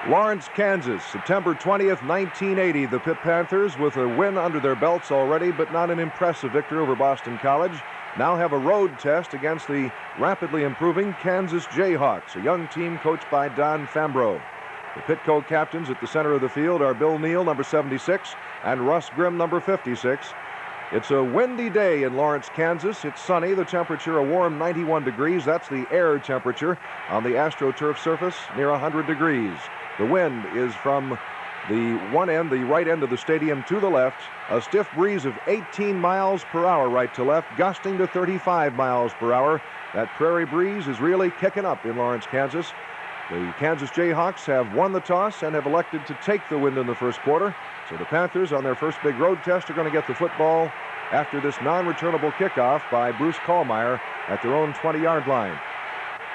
Lawrence, Kansas, September 20th, 1980. The Pitt Panthers, with a win under their belts already, but not an impressive victory over Boston College, now have a road test against the rapidly improving Kansas Jayhawks, a young team coached by Don Fambrough. The Pitt co-captains at the center of the field are Bill Neal, number 76, and Russ Grimm, number 56. It's a windy day in Lawrence, Kansas. It's sunny. The temperature a warm 91 degrees. That's the air temperature. On the AstroTurf surface, near 100 degrees. The wind is from the one end, the right end of the stadium, to the left. A stiff breeze of 18 miles per hour right to left, gusting to 35 miles per hour. That prairie breeze is really kicking up in Lawrence, Kansas. The Kansas Jayhawks have won the toss and have elected to take the wind in the first quarter. So the Panthers, on their first big road test, are going to get the football after this non-returnable kickoff by Bruce Kallmeyer at their own 20-yard line.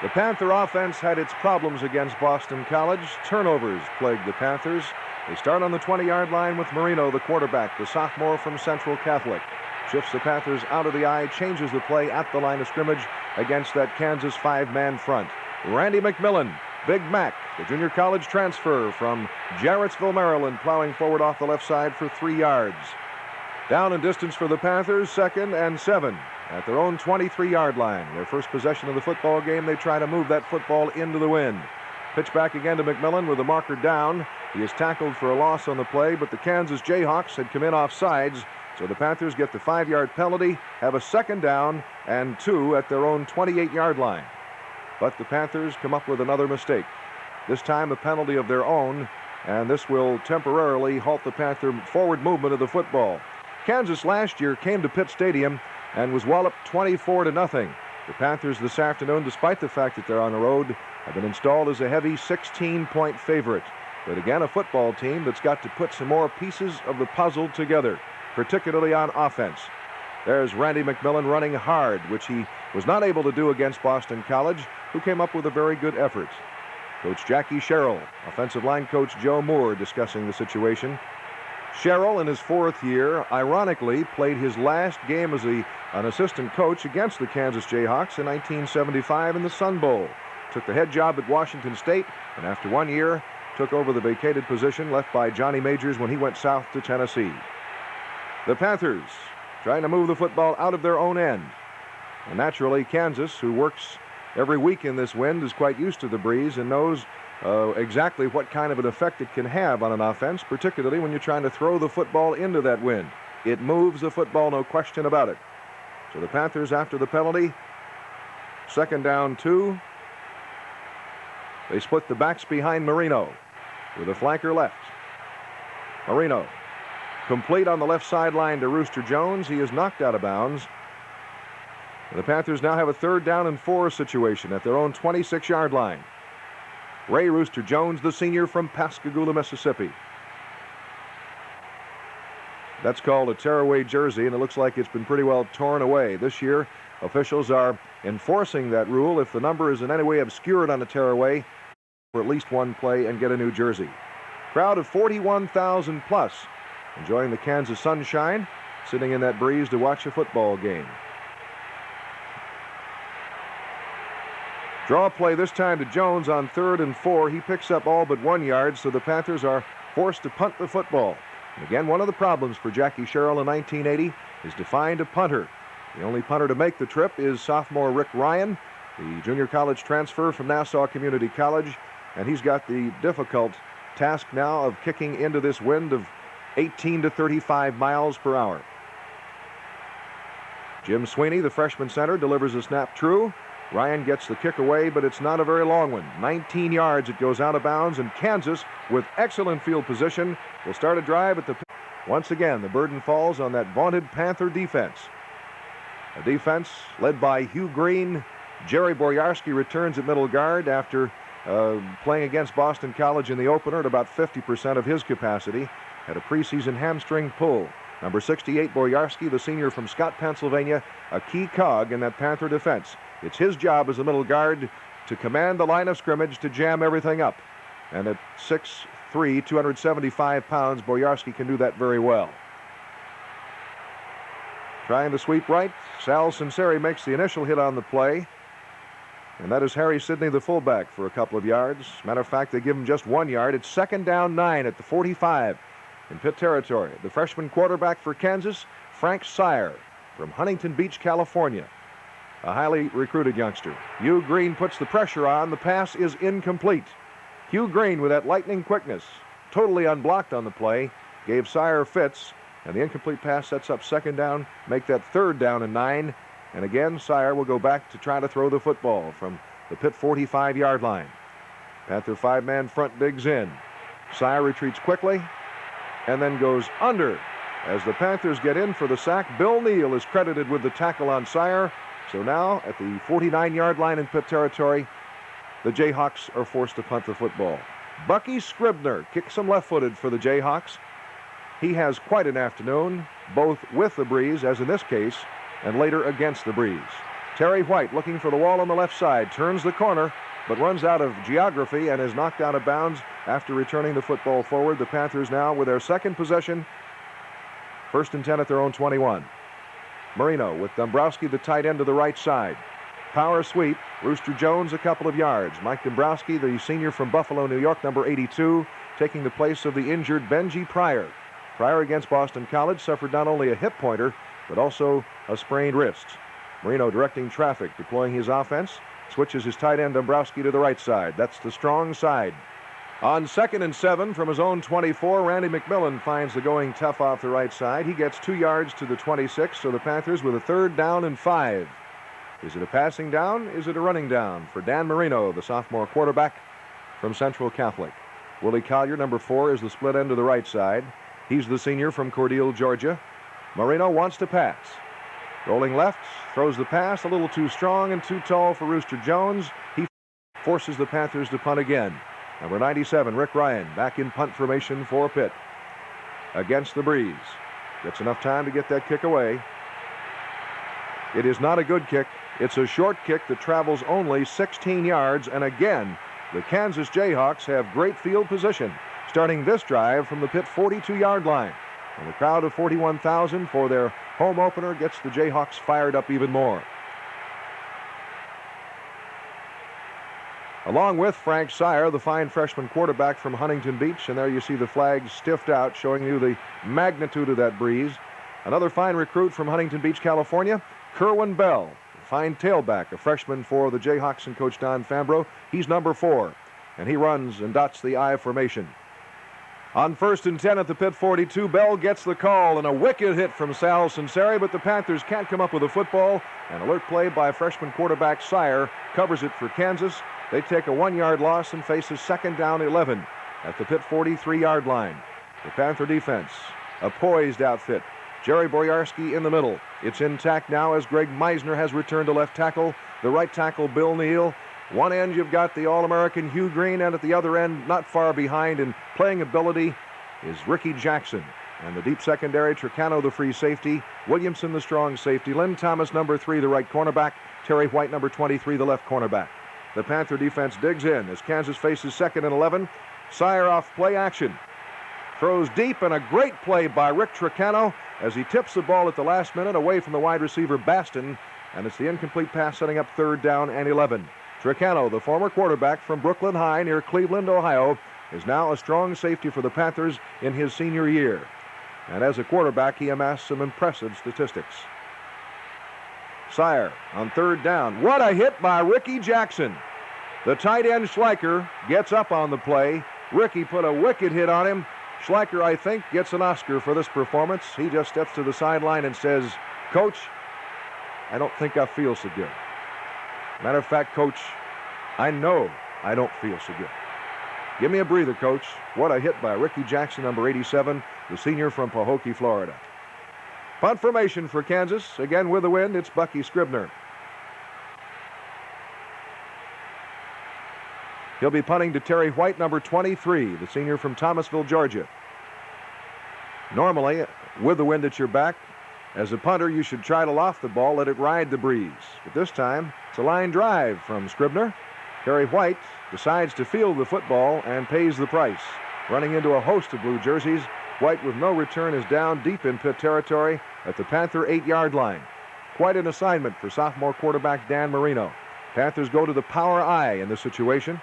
The Panther offense had its problems against Boston College. Turnovers plagued the Panthers. They start on the 20-yard line with Marino, the quarterback, the sophomore from Central Catholic. Shifts the Panthers out of the eye, changes the play at the line of scrimmage against that Kansas five-man front. Randy McMillan, Big Mac, the junior college transfer from Jarrettsville, Maryland, plowing forward off the left side for 3 yards. Down in distance for the Panthers, 2nd and 7 at their own 23-yard line. Their first possession of the football game, they try to move that football into the wind. Pitch back again to McMillan with the marker down. He is tackled for a loss on the play, but the Kansas Jayhawks had come in off sides, so the Panthers get the 5-yard penalty, have a 2nd down and 2 at their own 28-yard line. But the Panthers come up with another mistake. This time a penalty of their own, and this will temporarily halt the Panther forward movement of the football. Kansas last year came to Pitt Stadium and was walloped 24-0. The Panthers this afternoon, despite the fact that they're on the road, have been installed as a heavy 16-point favorite. But again, a football team that's got to put some more pieces of the puzzle together, particularly on offense. There's Randy McMillan running hard, which he was not able to do against Boston College, who came up with a very good effort. Coach Jackie Sherrill, offensive line coach Joe Moore discussing the situation. Sherrill, in his 4th year, ironically played his last game as an assistant coach against the Kansas Jayhawks in 1975 in the Sun Bowl. Took the head job at Washington State, and after 1 year, took over the vacated position left by Johnny Majors when he went south to Tennessee. The Panthers trying to move the football out of their own end. And naturally, Kansas, who works every week in this wind, is quite used to the breeze and knows exactly what kind of an effect it can have on an offense, particularly when you're trying to throw the football into that wind. It moves the football, no question about it. So the Panthers, after the penalty, 2nd down 2. They split the backs behind Marino with a flanker left. Marino complete on the left sideline to Rooster Jones. He is knocked out of bounds. The Panthers now have a 3rd down and 4 situation at their own 26-yard line. Ray Rooster Jones, the senior from Pascagoula, Mississippi. That's called a tearaway jersey, and it looks like it's been pretty well torn away. This year, officials are enforcing that rule. If the number is in any way obscured on a tearaway, for at least one play and get a new jersey. Crowd of 41,000 plus enjoying the Kansas sunshine, sitting in that breeze to watch a football game. Draw play this time to Jones on 3rd and 4. He picks up all but 1 yard, so the Panthers are forced to punt the football. And again, one of the problems for Jackie Sherrill in 1980 is to find a punter. The only punter to make the trip is sophomore Rick Ryan, the junior college transfer from Nassau Community College, and he's got the difficult task now of kicking into this wind of 18 to 35 miles per hour. Jim Sweeney, the freshman center, delivers a snap true. Ryan gets the kick away, but it's not a very long one. 19 yards, it goes out of bounds, and Kansas, with excellent field position, will start a drive at the... Once again, the burden falls on that vaunted Panther defense. A defense led by Hugh Green. Jerry Boyarsky returns at middle guard after playing against Boston College in the opener at about 50% of his capacity. Had a preseason hamstring pull. Number 68, Boyarsky, the senior from Scott, Pennsylvania, a key cog in that Panther defense. It's his job as a middle guard to command the line of scrimmage, to jam everything up. And at 6'3", 275 pounds, Boyarsky can do that very well. Trying to sweep right. Sal Sinceri makes the initial hit on the play. And that is Harry Sidney, the fullback, for a couple of yards. Matter of fact, they give him just 1 yard. It's 2nd down 9 at the 45 in Pitt territory. The freshman quarterback for Kansas, Frank Sire, from Huntington Beach, California. A highly recruited youngster. Hugh Green puts the pressure on. The pass is incomplete. Hugh Green, with that lightning quickness, totally unblocked on the play, gave Sire fits, and the incomplete pass sets up 2nd down, make that 3rd down and 9. And again, Sire will go back to try to throw the football from the Pitt 45-yard line. Panther 5-man front digs in. Sire retreats quickly and then goes under. As the Panthers get in for the sack, Bill Neal is credited with the tackle on Sire. So now, at the 49-yard line in Pitt territory, the Jayhawks are forced to punt the football. Bucky Scribner kicks him left-footed for the Jayhawks. He has quite an afternoon, both with the breeze, as in this case, and later against the breeze. Terry White, looking for the wall on the left side, turns the corner, but runs out of geography and is knocked out of bounds after returning the football forward. The Panthers now with their second possession, 1st and 10 at their own 21. Marino with Dombrowski, the tight end, to the right side. Power sweep. Rooster Jones a couple of yards. Mike Dombrowski, the senior from Buffalo, New York, number 82, taking the place of the injured Benji Pryor. Pryor against Boston College suffered not only a hip pointer, but also a sprained wrist. Marino directing traffic, deploying his offense, switches his tight end Dombrowski to the right side. That's the strong side. On 2nd and 7 from his own 24, Randy McMillan finds the going tough off the right side. He gets 2 yards to the 26, so the Panthers with a 3rd down and 5. Is it a passing down? Is it a running down for Dan Marino, the sophomore quarterback from Central Catholic? Willie Collier, number 4, is the split end to the right side. He's the senior from Cordele, Georgia. Marino wants to pass. Rolling left, throws the pass, a little too strong and too tall for Rooster Jones. He forces the Panthers to punt again. Number 97, Rick Ryan, back in punt formation for Pitt. Against the breeze. Gets enough time to get that kick away. It is not a good kick. It's a short kick that travels only 16 yards. And again, the Kansas Jayhawks have great field position, starting this drive from the Pitt 42-yard line. And the crowd of 41,000 for their home opener gets the Jayhawks fired up even more. Along with Frank Sire, the fine freshman quarterback from Huntington Beach, and there you see the flags stiffed out, showing you the magnitude of that breeze. Another fine recruit from Huntington Beach, California, Kerwin Bell, a fine tailback, a freshman for the Jayhawks and Coach Don Fambro. He's number 4, and he runs and dots the I formation. On 1st and 10 at the Pitt 42, Bell gets the call and a wicked hit from Sal Sinceri, but the Panthers can't come up with a football. An alert play by freshman quarterback Sire covers it for Kansas. They take a 1-yard loss and face a 2nd down 11 at the Pitt 43-yard line. The Panther defense, a poised outfit. Jerry Boyarsky in the middle. It's intact now as Greg Meisner has returned to left tackle. The right tackle, Bill Neal. One end, you've got the All-American Hugh Green, and at the other end, not far behind in playing ability, is Ricky Jackson. And the deep secondary, Tricano, the free safety, Williamson, the strong safety, Lynn Thomas, number 3, the right cornerback, Terry White, number 23, the left cornerback. The Panther defense digs in as Kansas faces 2nd and 11. Sire off play action. Throws deep, and a great play by Rick Tricano as he tips the ball at the last minute away from the wide receiver Baston, and it's the incomplete pass setting up 3rd down and 11. Tricano, the former quarterback from Brooklyn High near Cleveland, Ohio, is now a strong safety for the Panthers in his senior year. And as a quarterback, he amassed some impressive statistics. Sire on 3rd down. What a hit by Ricky Jackson. The tight end Schleicher gets up on the play. Ricky put a wicked hit on him. Schleicher, I think, gets an Oscar for this performance. He just steps to the sideline and says, "Coach, I don't think I feel so good. Matter of fact, Coach, I know I don't feel so good. Give me a breather, Coach." What a hit by Ricky Jackson, number 87, the senior from Pahokee, Florida. Punt formation for Kansas. Again with the wind, it's Bucky Scribner. He'll be punting to Terry White, number 23, the senior from Thomasville, Georgia. Normally, with the wind at your back, as a punter, you should try to loft the ball, let it ride the breeze. But this time, it's a line drive from Scribner. Terry White decides to field the football and pays the price. Running into a host of blue jerseys, White with no return is down deep in Pitt territory at the Panther 8-yard line. Quite an assignment for sophomore quarterback Dan Marino. Panthers go to the power I in this situation.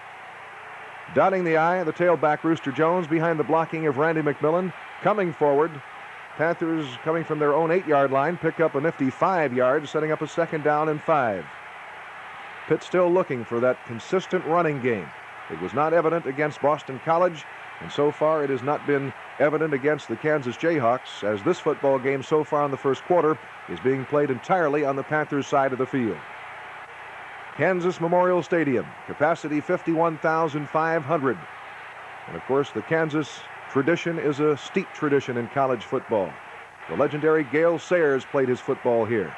Dotting the I, the tailback Rooster Jones behind the blocking of Randy McMillan. Coming forward, Panthers coming from their own 8-yard line pick up a nifty 5 yards, setting up a 2nd down and 5. Pitt still looking for that consistent running game. It was not evident against Boston College, and so far it has not been evident against the Kansas Jayhawks, as this football game so far in the first quarter is being played entirely on the Panthers side of the field. Kansas Memorial Stadium, capacity 51,500. And of course, the Kansas tradition is a steep tradition in college football. The legendary Gale Sayers played his football here.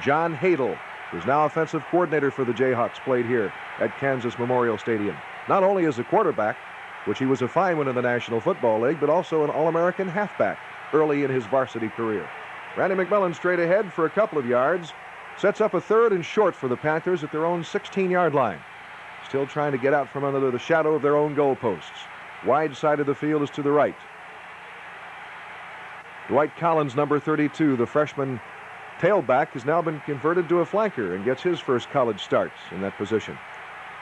John Hadel, who's now offensive coordinator for the Jayhawks, played here at Kansas Memorial Stadium. Not only as a quarterback, which he was a fine one in the National Football League, but also an All-American halfback early in his varsity career. Randy McMillan straight ahead for a couple of yards. Sets up a 3rd and short for the Panthers at their own 16-yard line. Still trying to get out from under the shadow of their own goalposts. Wide side of the field is to the right. Dwight Collins, number 32, the freshman tailback, has now been converted to a flanker and gets his first college start in that position.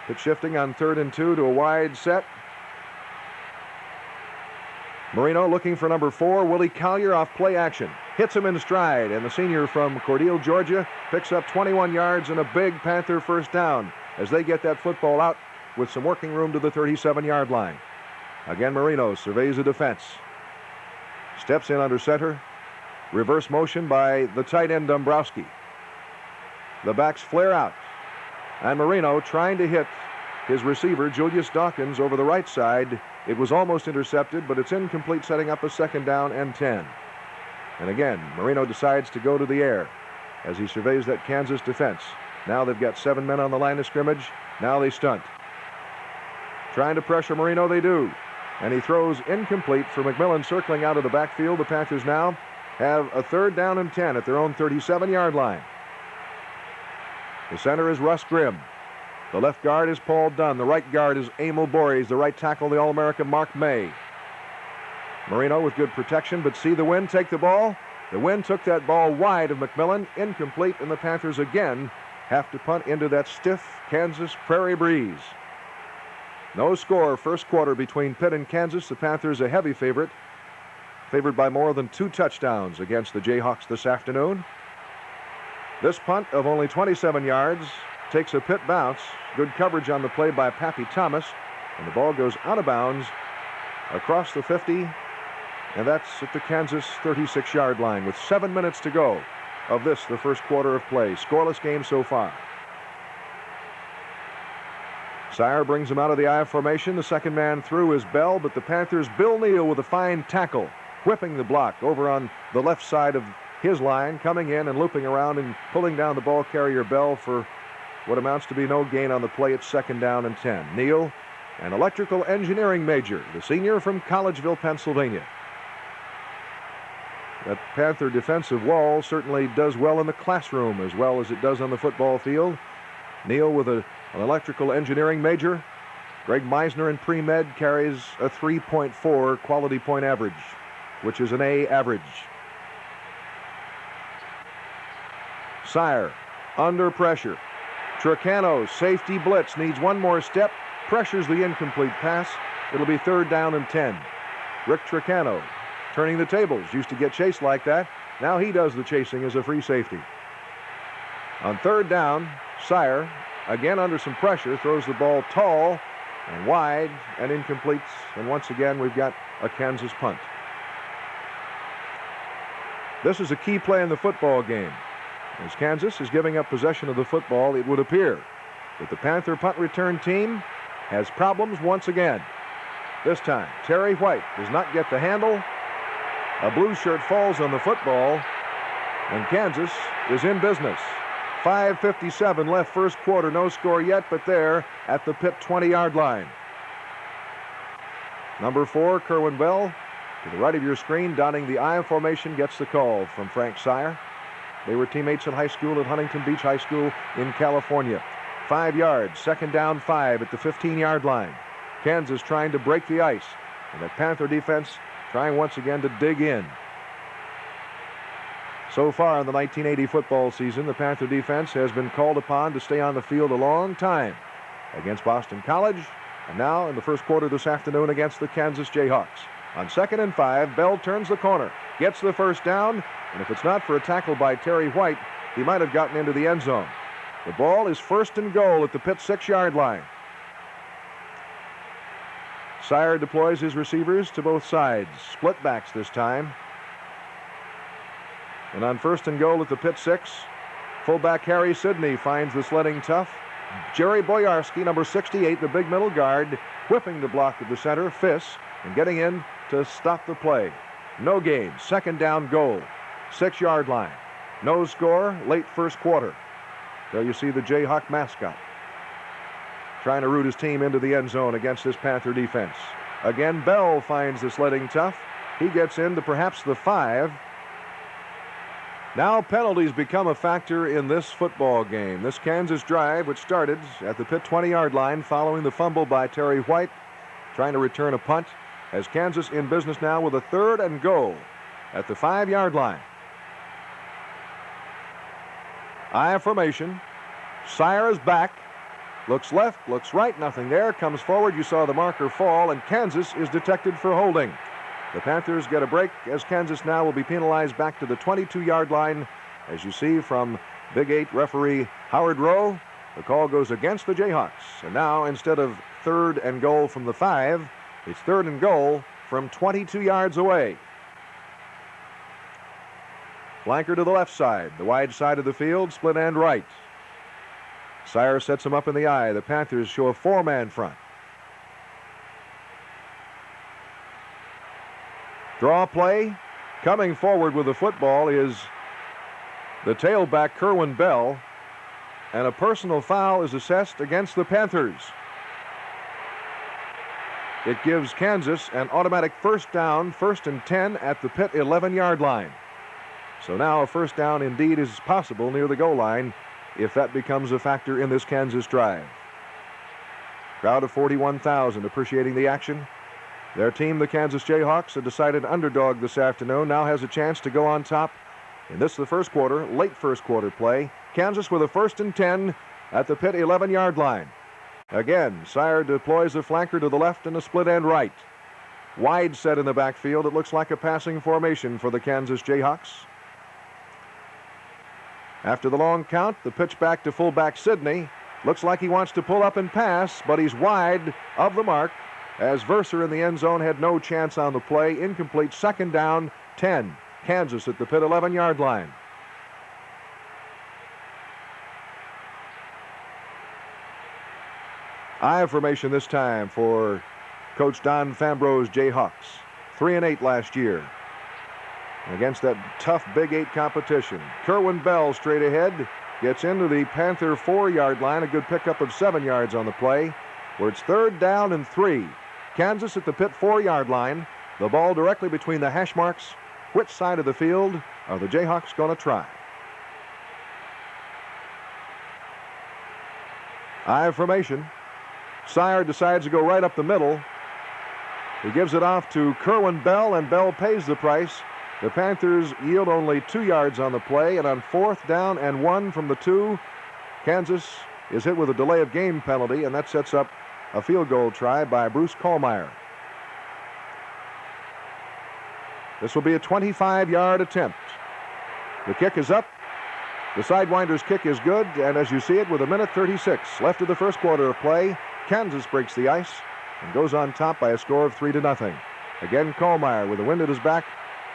Pitt shifting on 3rd and 2 to a wide set. Marino looking for number 4, Willie Collier, off play action. Hits him in stride, and the senior from Cordele, Georgia, picks up 21 yards and a big Panther 1st down as they get that football out with some working room to the 37-yard line. Again, Marino surveys the defense. Steps in under center. Reverse motion by the tight end Dombrowski. The backs flare out, and Marino trying to hit his receiver, Julius Dawkins, over the right side. It was almost intercepted, but it's incomplete, setting up a 2nd down and 10. And again, Marino decides to go to the air as he surveys that Kansas defense. Now they've got 7 men on the line of scrimmage. Now they stunt. Trying to pressure Marino, they do. And he throws incomplete for McMillan, circling out of the backfield. The Panthers now have a 3rd down and 10 at their own 37-yard line. The center is Russ Grimm. The left guard is Paul Dunn. The right guard is Emil Borges. The right tackle, the All-American Mark May. Marino with good protection, but see the wind take the ball. The wind took that ball wide of McMillan, incomplete, and the Panthers again have to punt into that stiff Kansas prairie breeze. No score first quarter between Pitt and Kansas. The Panthers a heavy favorite, favored by more than 2 touchdowns against the Jayhawks this afternoon. This punt of only 27 yards takes a Pitt bounce. Good coverage on the play by Pappy Thomas, and the ball goes out of bounds across the 50, and that's at the Kansas 36-yard line with 7 minutes to go of this, the first quarter of play. Scoreless game so far. Sire brings him out of the I formation. The second man through is Bell, but the Panthers, Bill Neal with a fine tackle, whipping the block over on the left side of his line, coming in and looping around and pulling down the ball carrier Bell for what amounts to be no gain on the play. It's 2nd down and 10. Neal, an electrical engineering major, the senior from Collegeville, Pennsylvania. That Panther defensive wall certainly does well in the classroom as well as it does on the football field. Neal with an electrical engineering major. Greg Meisner in pre-med carries a 3.4 quality point average, which is an A average. Sire under pressure. Tricano, safety blitz, needs one more step, pressures the incomplete pass. It'll be 3rd down and 10. Rick Tricano turning the tables. Used to get chased like that. Now he does the chasing as a free safety. On 3rd down, Sire, again under some pressure, throws the ball tall and wide and incomplete. And once again, we've got a Kansas punt. This is a key play in the football game. As Kansas is giving up possession of the football, it would appear that the Panther punt return team has problems once again. This time, Terry White does not get the handle. A blue shirt falls on the football, and Kansas is in business. 5:57 left first quarter, no score yet, but there at the Pitt 20-yard line. Number 4, Kerwin Bell, to the right of your screen, donning the I formation, gets the call from Frank Sire. They were teammates in high school at Huntington Beach High School in California. 5 yards, 2nd down 5 at the 15-yard line. Kansas trying to break the ice, and the Panther defense trying once again to dig in. So far in the 1980 football season, the Panther defense has been called upon to stay on the field a long time against Boston College, and now in the first quarter this afternoon against the Kansas Jayhawks. On 2nd and 5, Bell turns the corner, gets the first down, and if it's not for a tackle by Terry White, he might have gotten into the end zone. The ball is 1st and goal at the Pitt 6-yard line. Sire deploys his receivers to both sides, split backs this time. And on 1st and goal at the Pitt 6, fullback Harry Sidney finds the sledding tough. Jerry Boyarski, number 68, the big middle guard, whipping the block at the center, Fiss, and getting in to stop the play. No gain, 2nd down goal, 6-yard line. No score, late first quarter. There you see the Jayhawk mascot trying to root his team into the end zone against this Panther defense. Again, Bell finds the sledding tough. He gets into perhaps the 5. Now penalties become a factor in this football game. This Kansas drive, which started at the Pitt 20-yard line following the fumble by Terry White, trying to return a punt, has Kansas in business now with a 3rd and goal at the 5-yard line. I formation. Sire is back. Looks left, looks right, nothing there. Comes forward, you saw the marker fall, and Kansas is detected for holding. The Panthers get a break as Kansas now will be penalized back to the 22-yard line. As you see from Big 8 referee Howard Rowe, the call goes against the Jayhawks. And now, instead of 3rd and goal from the 5, it's 3rd and goal from 22 yards away. Flanker to the left side, the wide side of the field, split end right. Sire sets him up in the eye. The Panthers show a 4-man front. Draw play. Coming forward with the football is the tailback Kerwin Bell, and a personal foul is assessed against the Panthers. It gives Kansas an automatic 1st down, 1st and 10 at the Pitt 11-yard line. So now a 1st down indeed is possible near the goal line if that becomes a factor in this Kansas drive. Crowd of 41,000 appreciating the action. Their team, the Kansas Jayhawks, a decided underdog this afternoon, now has a chance to go on top in this the first quarter, late first quarter play. Kansas with a 1st and 10 at the Pitt 11-yard line. Again, Sire deploys the flanker to the left and a split end right. Wide set in the backfield. It looks like a passing formation for the Kansas Jayhawks. After the long count, the pitch back to fullback Sidney. Looks like he wants to pull up and pass, but he's wide of the mark as Verser in the end zone had no chance on the play. Incomplete, 2nd down, 10. Kansas at the Pitt 11-yard line. I formation this time for Coach Don Fambro's Jayhawks. 3-8 last year against that tough Big 8 competition. Kerwin Bell straight ahead, gets into the Panther 4-yard line, a good pickup of 7 yards on the play, where it's 3rd down and 3. Kansas at the Pitt 4-yard line, the ball directly between the hash marks. Which side of the field are the Jayhawks going to try? I formation. Sire decides to go right up the middle. He gives it off to Kerwin Bell, and Bell pays the price. The Panthers yield only 2 yards on the play, and on 4th down and 1 from the 2, Kansas is hit with a delay of game penalty, and that sets up a field goal try by Bruce Kohlmeyer. This will be a 25-yard attempt. The kick is up. The Sidewinder's kick is good, and as you see it, with 1:36 left of the first quarter of play, Kansas breaks the ice and goes on top by a score of 3-0. Again, Kohlmeyer with the wind at his back,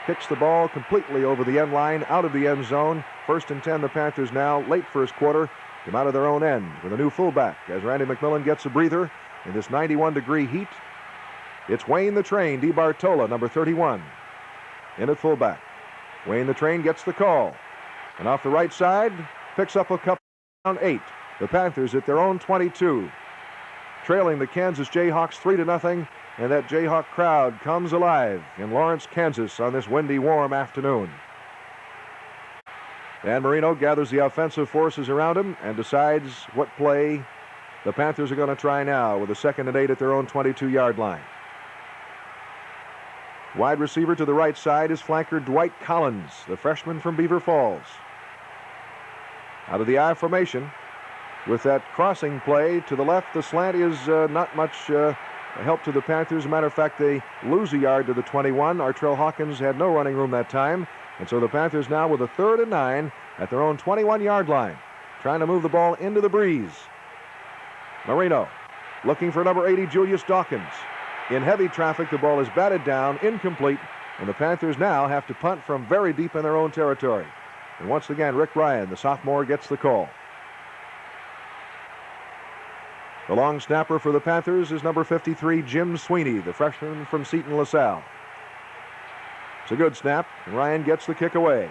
kicks the ball completely over the end line, out of the end zone. 1st and 10, the Panthers now, late first quarter, come out of their own end with a new fullback as Randy McMillan gets a breather in this 91-degree heat. It's Wayne the Train DiBartola, number 31, in at fullback. Wayne the Train gets the call, and off the right side, picks up a couple down 8. The Panthers at their own 22, trailing the Kansas Jayhawks 3-0, and that Jayhawk crowd comes alive in Lawrence, Kansas on this windy, warm afternoon. Dan Marino gathers the offensive forces around him and decides what play the Panthers are going to try now with a 2nd and 8 at their own 22-yard line. Wide receiver to the right side is flanker Dwight Collins, the freshman from Beaver Falls. Out of the I formation with that crossing play to the left. The slant is not much help to the Panthers. As a matter of fact, they lose a yard to the 21. Artrell Hawkins had no running room that time. And so the Panthers now with a 3rd and 9 at their own 21-yard line, trying to move the ball into the breeze. Marino looking for number 80, Julius Dawkins. In heavy traffic, the ball is batted down, incomplete, and the Panthers now have to punt from very deep in their own territory. And once again, Rick Ryan, the sophomore, gets the call. The long snapper for the Panthers is number 53, Jim Sweeney, the freshman from Seton LaSalle. It's a good snap, and Ryan gets the kick away.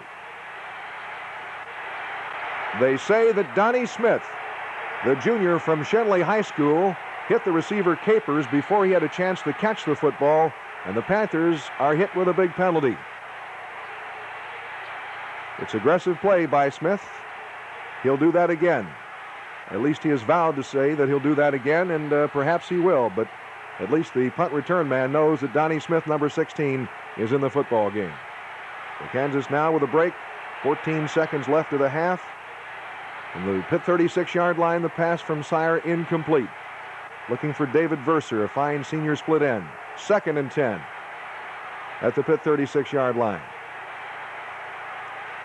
They say that Donnie Smith, the junior from Shenley High School, hit the receiver Capers before he had a chance to catch the football, and the Panthers are hit with a big penalty. It's aggressive play by Smith. He'll do that again. At least he has vowed to say that he'll do that again, and perhaps he will, but at least the punt return man knows that Donnie Smith, number 16, is in the football game. So Kansas now with a break, 14 seconds left of the half. From the Pitt 36-yard line, the pass from Sire incomplete. Looking for David Verser, a fine senior split end. 2nd and 10 at the Pitt 36-yard line.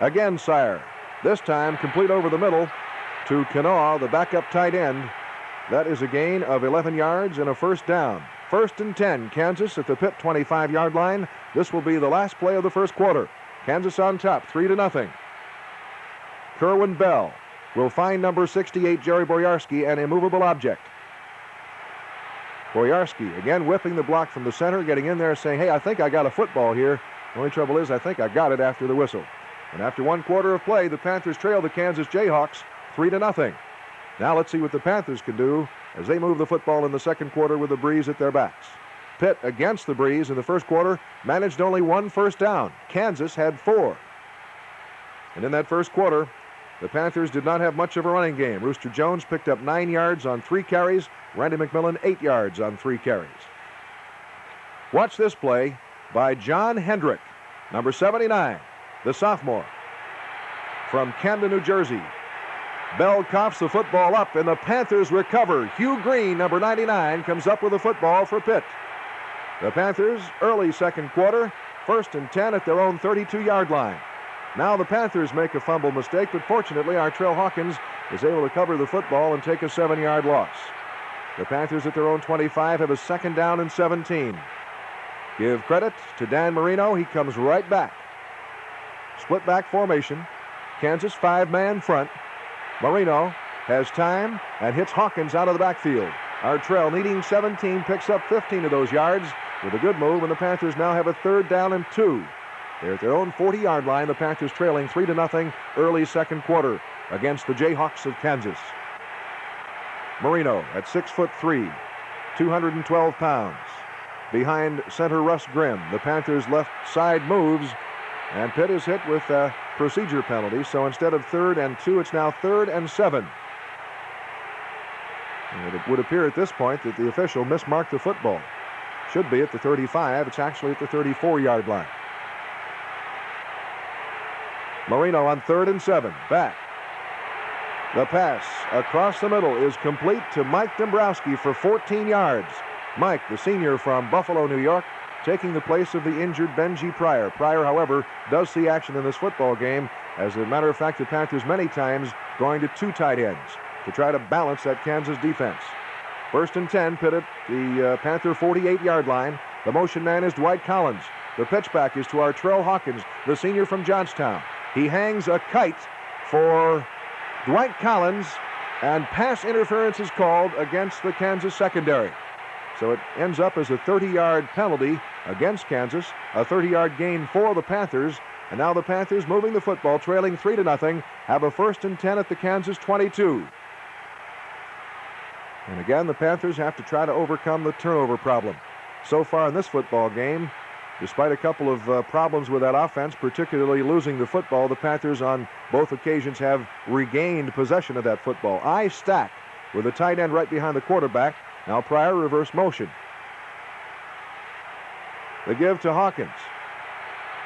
Again, Sire, this time complete over the middle to Kanoa, the backup tight end. That is a gain of 11 yards and a 1st down. 1st and 10, Kansas at the Pitt 25-yard line. This will be the last play of the first quarter. Kansas on top, 3-0. Kerwin Bell will find number 68, Jerry Boyarsky, an immovable object. Boyarsky again whipping the block from the center, getting in there saying, hey, I think I got a football here. The only trouble is I think I got it after the whistle. And after 1 quarter of play, the Panthers trail the Kansas Jayhawks 3-0. Now let's see what the Panthers can do as they move the football in the second quarter with the breeze at their backs. Pitt, against the breeze in the first quarter, managed only 1 first down. Kansas had 4. And in that first quarter, the Panthers did not have much of a running game. Rooster Jones picked up 9 yards on 3 carries. Randy McMillan 8 yards on 3 carries. Watch this play by John Hendrick, number 79, the sophomore from Camden, New Jersey. Bell coughs the football up, and the Panthers recover. Hugh Green, number 99, comes up with the football for Pitt. The Panthers, early second quarter, 1st and 10 at their own 32-yard line. Now the Panthers make a fumble mistake, but fortunately, Artrell Hawkins is able to cover the football and take a 7-yard loss. The Panthers at their own 25 have a 2nd down and 17. Give credit to Dan Marino. He comes right back. Split back formation. Kansas 5-man front. Marino has time and hits Hawkins out of the backfield. Artrell, needing 17, picks up 15 of those yards with a good move, and the Panthers now have a 3rd down and 2. They're at their own 40-yard line. The Panthers trailing 3-0 early second quarter against the Jayhawks of Kansas. Marino at 6'3", 212 pounds. Behind center Russ Grimm. The Panthers' left side moves, and Pitt is hit with a procedure penalty. So instead of 3rd and 2, it's now 3rd and 7. And it would appear at this point that the official mismarked the football. Should be at the 35. It's actually at the 34-yard line. Marino on 3rd and 7. Back. The pass across the middle is complete to Mike Dombrowski for 14 yards. Mike, the senior from Buffalo, New York, taking the place of the injured Benji Pryor. Pryor, however, does see action in this football game. As a matter of fact, the Panthers many times going to 2 tight ends to try to balance that Kansas defense. 1st and 10, Pitt at the Panther 48-yard line. The motion man is Dwight Collins. The pitchback is to Artrell Hawkins, the senior from Johnstown. He hangs a kite for Dwight Collins, and pass interference is called against the Kansas secondary. So it ends up as a 30-yard penalty against Kansas, a 30-yard gain for the Panthers, and now the Panthers, moving the football, trailing 3-0, have a 1st and 10 at the Kansas 22. And again, the Panthers have to try to overcome the turnover problem. So far in this football game, despite a couple of problems with that offense, particularly losing the football, the Panthers on both occasions have regained possession of that football. I stack with a tight end right behind the quarterback. Now Pryor reverse motion. The give to Hawkins.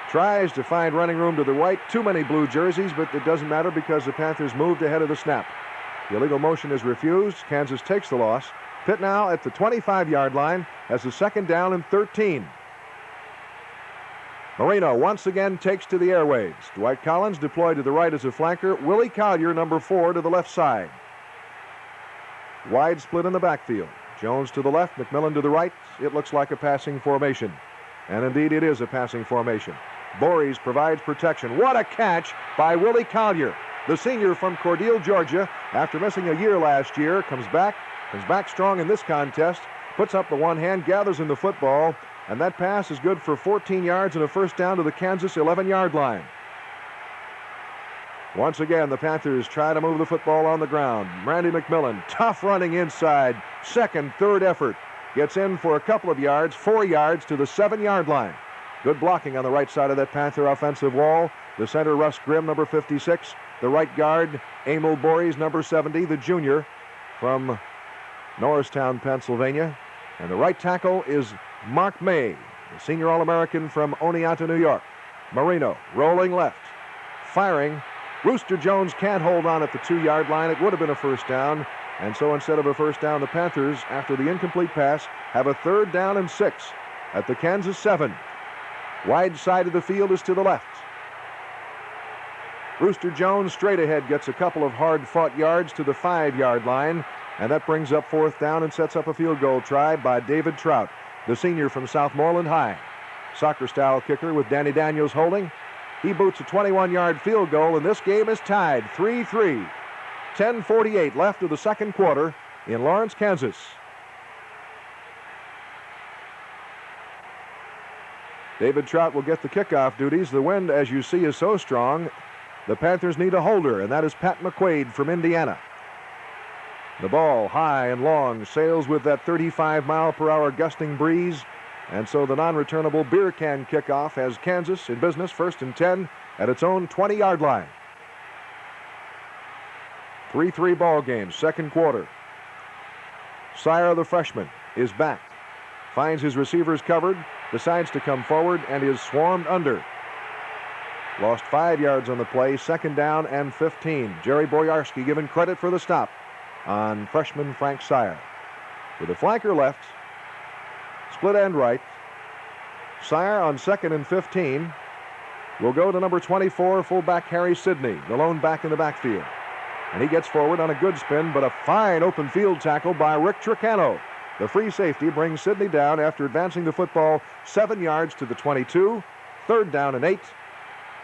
Tries to find running room to the right. Too many blue jerseys, but it doesn't matter because the Panthers moved ahead of the snap. The illegal motion is refused. Kansas takes the loss. Pitt now at the 25-yard line has a second down and 13. Marino once again takes to the airwaves. Dwight Collins deployed to the right as a flanker. Willie Collier, number 4, to the left side. Wide split in the backfield. Jones to the left, McMillan to the right. It looks like a passing formation. And indeed it is a passing formation. Bories provides protection. What a catch by Willie Collier. The senior from Cordele, Georgia, after missing a year last year, comes back strong in this contest, puts up the one hand, gathers in the football, and that pass is good for 14 yards and a first down to the Kansas 11-yard line. Once again, the Panthers try to move the football on the ground. Randy McMillan, tough running inside, second, third effort. Gets in for a couple of yards, 4 yards to the 7-yard line. Good blocking on the right side of that Panther offensive wall. The center, Russ Grimm, number 56. The right guard, Emil Bories, number 70, the junior from Norristown, Pennsylvania. And the right tackle is Mark May, the senior All-American from Oneonta, New York. Marino rolling left, firing. Rooster Jones can't hold on at the 2-yard line. It would have been a first down. And so instead of a first down, the Panthers, after the incomplete pass, have a third down and 6 at the Kansas 7. Wide side of the field is to the left. Rooster Jones straight ahead gets a couple of hard-fought yards to the 5-yard line, and that brings up fourth down and sets up a field goal try by David Trout, the senior from Southmoreland High. Soccer-style kicker with Danny Daniels holding. He boots a 21-yard field goal, and this game is tied 3-3. 10:48 left of the second quarter in Lawrence, Kansas. David Trout will get the kickoff duties. The wind, as you see, is so strong, the Panthers need a holder, and that is Pat McQuaid from Indiana. The ball, high and long, sails with that 35-mile-per-hour gusting breeze, and so the non-returnable beer can kickoff has Kansas in business, 1st and 10 at its own 20-yard line. 3-3 ball game, second quarter. Sire, the freshman, is back. Finds his receivers covered, decides to come forward, and is swarmed under. Lost 5 yards on the play, second down and 15. Jerry Boyarsky given credit for the stop on freshman Frank Sire. With a flanker left, split end right. Sire on 2nd and 15 will go to number 24, fullback Harry Sidney, the lone back in the backfield. And he gets forward on a good spin, but a fine open field tackle by Rick Tricano. The free safety brings Sidney down after advancing the football 7 yards to the 22. Third down and 8.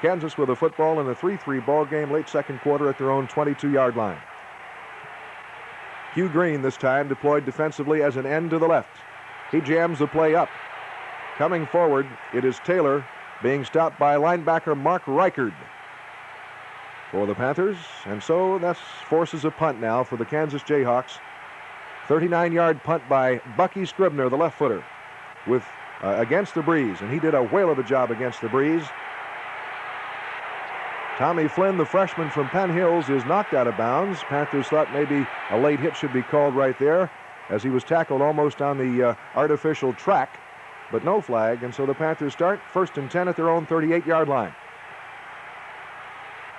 Kansas with the football in a 3-3 ball game, late second quarter at their own 22-yard line. Hugh Green this time deployed defensively as an end to the left. He jams the play up. Coming forward, it is Taylor being stopped by linebacker Mark Reichard for the Panthers. And so that forces a punt now for the Kansas Jayhawks. 39-yard punt by Bucky Scribner, the left footer, with against the breeze, and he did a whale of a job against the breeze. Tommy Flynn, the freshman from Penn Hills, is knocked out of bounds. Panthers thought maybe a late hit should be called right there, as he was tackled almost on the artificial track, but no flag, and so the Panthers start 1st and 10 at their own 38-yard line.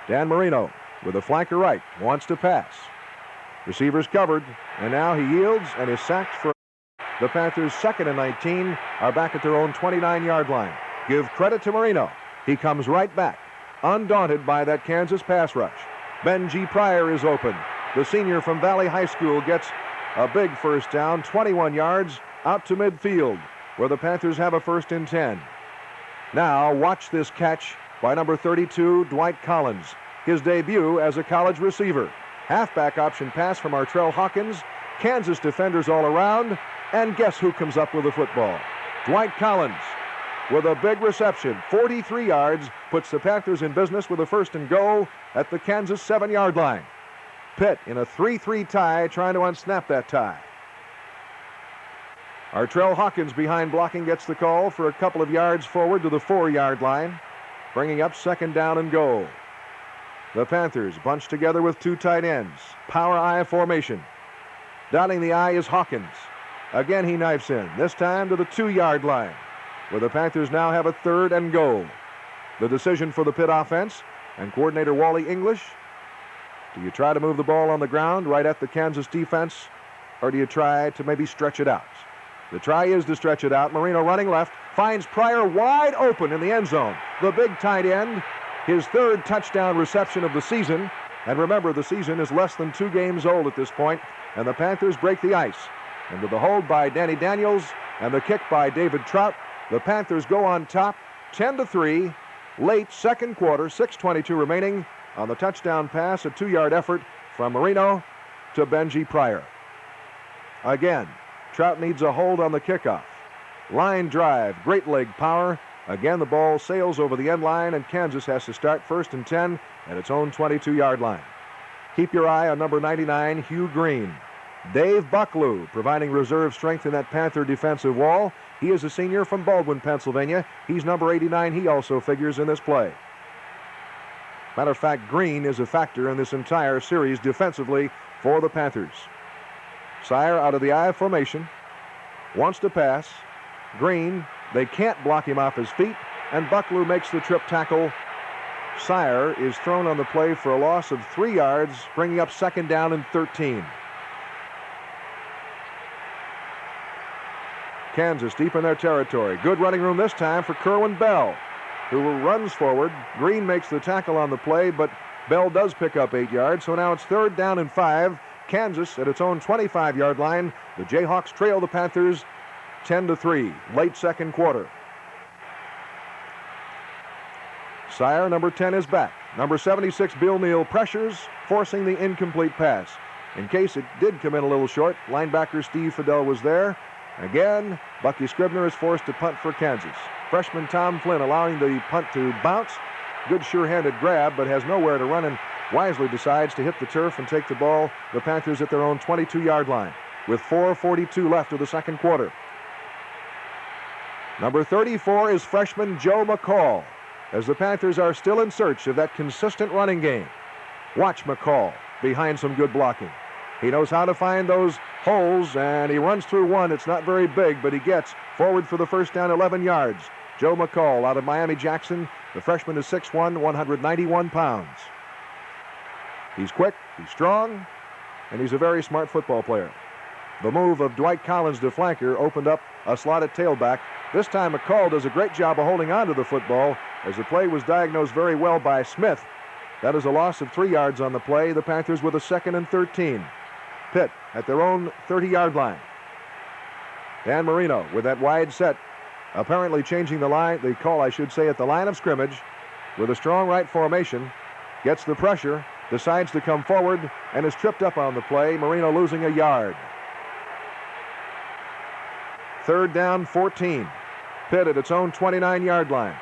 Dan Marino with a flanker right, wants to pass. Receivers covered, and now he yields and is sacked for the Panthers. 2nd and 19 are back at their own 29-yard line. Give credit to Marino. He comes right back, undaunted by that Kansas pass rush. Benji Pryor is open. The senior from Valley High School gets a big first down, 21 yards out to midfield, where the Panthers have a 1st and 10. Now watch this catch by number 32, Dwight Collins, his debut as a college receiver. Halfback option pass from Artrell Hawkins. Kansas defenders all around. And guess who comes up with the football? Dwight Collins with a big reception. 43 yards, puts the Panthers in business with a 1st and goal at the Kansas 7-yard line. Pitt in a 3-3 tie, trying to unsnap that tie. Artrell Hawkins behind blocking gets the call for a couple of yards forward to the 4-yard line, bringing up 2nd down and goal. The Panthers bunched together with 2 tight ends. Power I formation. Dotting the I is Hawkins. Again he knifes in, this time to the 2-yard line. where the Panthers now have a 3rd and goal. The decision for the Pitt offense and coordinator Wally English: do you try to move the ball on the ground right at the Kansas defense, or do you try to maybe stretch it out? The try is to stretch it out. Marino running left, finds Pryor wide open in the end zone. The big tight end, his 3rd touchdown reception of the season. And remember, the season is less than 2 games old at this point, and the Panthers break the ice. And with the hold by Danny Daniels and the kick by David Trout, the Panthers go on top 10-3, late second quarter, 6:22 remaining, on the touchdown pass, a 2-yard effort from Marino to Benji Pryor. Again, Trout needs a hold on the kickoff. Line drive, great leg power. Again, the ball sails over the end line, and Kansas has to start 1st and 10 at its own 22-yard line. Keep your eye on number 99, Hugh Green. Dave Bucklew providing reserve strength in that Panther defensive wall. He is a senior from Baldwin, Pennsylvania. He's number 89. He also figures in this play. Matter of fact, Green is a factor in this entire series defensively for the Panthers. Sire out of the I formation, wants to pass. Green, they can't block him off his feet, and Bucklew makes the trip tackle. Sire is thrown on the play for a loss of 3 yards, bringing up 2nd down and 13. Kansas deep in their territory. Good running room this time for Kerwin Bell, who runs forward. Green makes the tackle on the play, but Bell does pick up 8 yards, so now it's 3rd down and 5. Kansas at its own 25-yard line. The Jayhawks trail the Panthers 10-3, late second quarter. Sire, number 10, is back. Number 76, Bill Neal, pressures, forcing the incomplete pass. In case it did come in a little short, linebacker Steve Fidel was there. Again, Bucky Scribner is forced to punt for Kansas. Freshman Tom Flynn allowing the punt to bounce. Good sure-handed grab, but has nowhere to run, and wisely decides to hit the turf and take the ball, the Panthers at their own 22-yard line, with 4:42 left of the second quarter. Number 34 is freshman Joe McCall, as the Panthers are still in search of that consistent running game. Watch McCall behind some good blocking. He knows how to find those holes, and he runs through one. It's not very big, but he gets forward for the first down, 11 yards. Joe McCall out of Miami-Jackson. The freshman is 6'1", 191 pounds. He's quick, he's strong, and he's a very smart football player. The move of Dwight Collins to flanker opened up a slot at tailback. This time McCall does a great job of holding on to the football, as the play was diagnosed very well by Smith. That is a loss of 3 yards on the play. The Panthers with a 2nd and 13. Pitt at their own 30-yard line. Dan Marino with that wide set, apparently changing the call, I should say, at the line of scrimmage with a strong right formation. Gets the pressure, decides to come forward, and is tripped up on the play. Marino losing a yard. 3rd down, 14. Pitt at its own 29-yard line.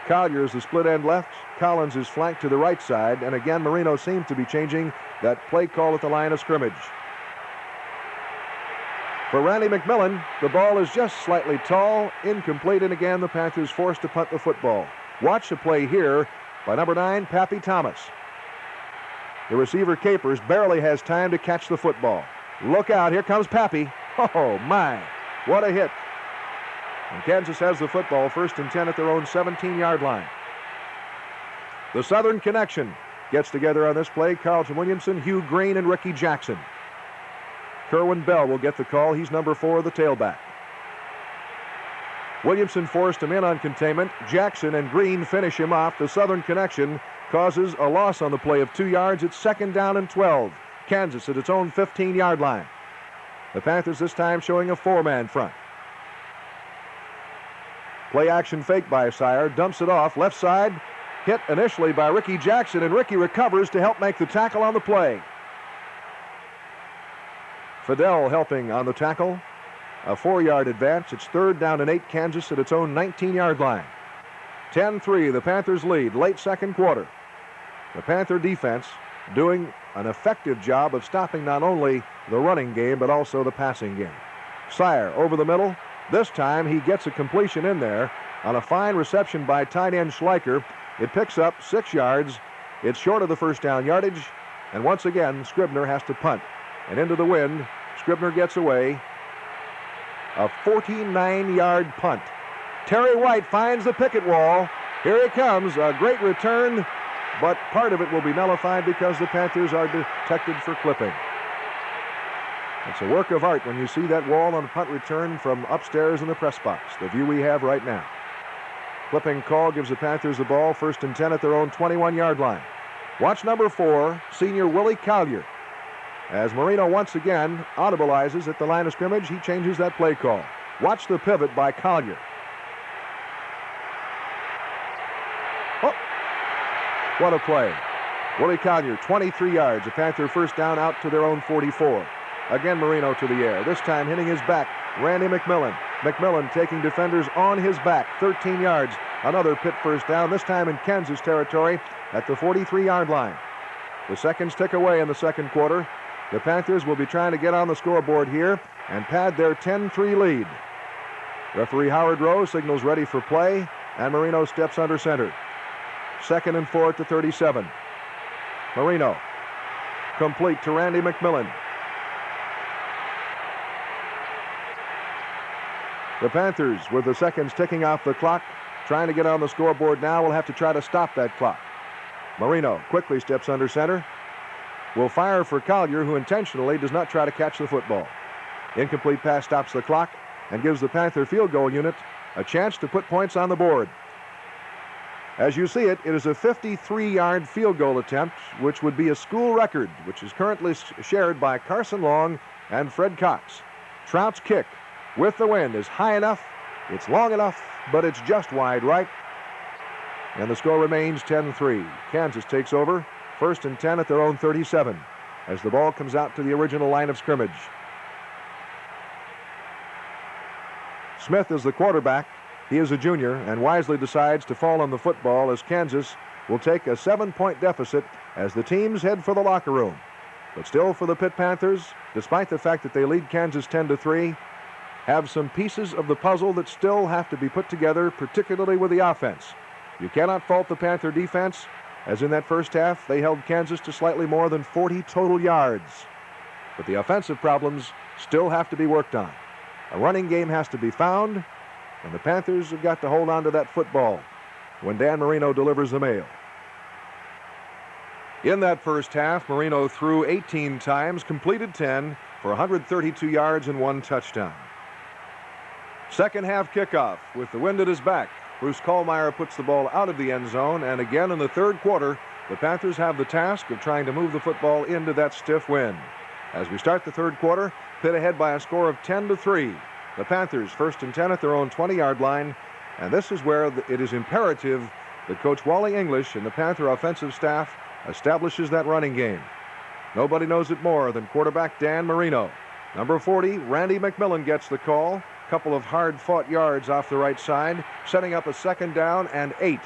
Collier's the split end left. Collins is flanked to the right side, and again Marino seems to be changing that play call at the line of scrimmage. For Randy McMillan, the ball is just slightly tall, incomplete, and again the Panthers forced to punt the football. Watch the play here by number 9, Pappy Thomas. The receiver Capers barely has time to catch the football. Look out, here comes Pappy. Oh my, what a hit. And Kansas has the football, 1st and 10 at their own 17-yard line. The Southern Connection gets together on this play. Carlton Williamson, Hugh Green, and Ricky Jackson. Kerwin Bell will get the call. He's number 4, the tailback. Williamson forced him in on containment. Jackson and Green finish him off. The Southern Connection causes a loss on the play of 2 yards. It's 2nd down and 12. Kansas at its own 15-yard line. The Panthers this time showing a 4-man front. Play action fake by Sire. Dumps it off. Left side. Hit initially by Ricky Jackson, and Ricky recovers to help make the tackle on the play. Fidel helping on the tackle. A 4-yard advance. It's 3rd down and 8. Kansas at its own 19-yard line. 10-3, the Panthers lead, late second quarter. The Panther defense doing an effective job of stopping not only the running game, but also the passing game. Sire over the middle. This time he gets a completion in there on a fine reception by tight end Schleicher. It picks up 6 yards. It's short of the first down yardage. And once again, Scribner has to punt. And into the wind, Scribner gets away. A 49-yard punt Terry White finds the picket wall. Here he comes. A great return, but part of it will be nullified because the Panthers are detected for clipping. It's a work of art when you see that wall on a punt return from upstairs in the press box, the view we have right now. Clipping call gives the Panthers the ball, 1st and 10 at their own 21-yard line. Watch number 4, senior Willie Collier. As Marino once again audibilizes at the line of scrimmage, he changes that play call. Watch the pivot by Collier. Oh, what a play. Willie Collier, 23 yards, a Panther first down out to their own 44. Again, Marino to the air, this time hitting his back, Randy McMillan. McMillan taking defenders on his back, 13 yards. Another Pitt first down, this time in Kansas territory at the 43-yard line. The seconds tick away in the second quarter. The Panthers will be trying to get on the scoreboard here and pad their 10-3 lead. Referee Howard Rowe signals ready for play, and Marino steps under center. 2nd and 4 at the 37. Marino, complete to Randy McMillan. The Panthers, with the seconds ticking off the clock, trying to get on the scoreboard now, will have to try to stop that clock. Marino quickly steps under center. Will fire for Collier, who intentionally does not try to catch the football. Incomplete pass stops the clock and gives the Panther field goal unit a chance to put points on the board. As you see it, it is a 53-yard field goal attempt, which would be a school record, which is currently shared by Carson Long and Fred Cox. Trout's kick with the wind is high enough, it's long enough, but it's just wide right. And the score remains 10-3. Kansas takes over, 1st and 10 at their own 37, as the ball comes out to the original line of scrimmage. Smith is the quarterback. He is a junior and wisely decides to fall on the football as Kansas will take a 7-point deficit as the teams head for the locker room. But still, for the Pitt Panthers, despite the fact that they lead Kansas 10-3, have some pieces of the puzzle that still have to be put together, particularly with the offense. You cannot fault the Panther defense, as in that first half they held Kansas to slightly more than 40 total yards. But the offensive problems still have to be worked on. A running game has to be found, and the Panthers have got to hold on to that football when Dan Marino delivers the mail. In that first half, Marino threw 18 times, completed 10 for 132 yards and 1 touchdown. Second half kickoff with the wind at his back. Bruce Kohlmeyer puts the ball out of the end zone, and again in the third quarter, the Panthers have the task of trying to move the football into that stiff wind. As we start the third quarter, Pitt ahead by a score of 10-3. The Panthers 1st and 10 at their own 20-yard line, and this is where it is imperative that Coach Wally English and the Panther offensive staff establishes that running game. Nobody knows it more than quarterback Dan Marino. Number 40, Randy McMillan gets the call. Couple of hard-fought yards off the right side, setting up a 2nd down and 8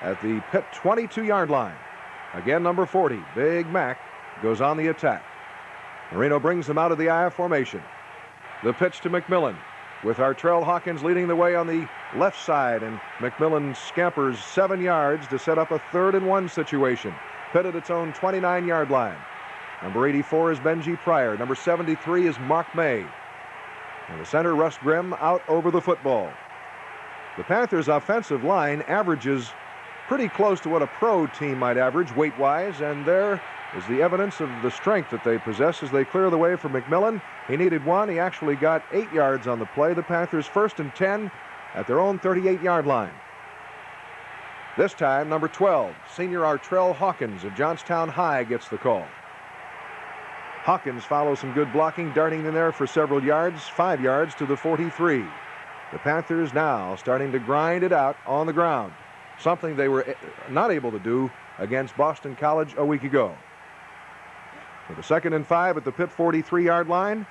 at the Pitt 22-yard line. Again, number 40, Big Mac, goes on the attack. Marino brings them out of the I formation. The pitch to McMillan, with Artrell Hawkins leading the way on the left side, and McMillan scampers 7 yards to set up a 3rd and 1 situation. Pitt at its own 29-yard line. Number 84 is Benji Pryor. Number 73 is Mark May. And the center, Russ Grimm, out over the football. The Panthers' offensive line averages pretty close to what a pro team might average weight-wise, and there is the evidence of the strength that they possess as they clear the way for McMillan. He needed 1. He actually got 8 yards on the play. The Panthers 1st and 10 at their own 38-yard line. This time, number 12, senior Artrell Hawkins of Johnstown High gets the call. Hawkins follows some good blocking, darting in there for several yards, 5 yards to the 43. The Panthers now starting to grind it out on the ground, something they were not able to do against Boston College a week ago. For the 2nd and 5 at the Pitt 43-yard line,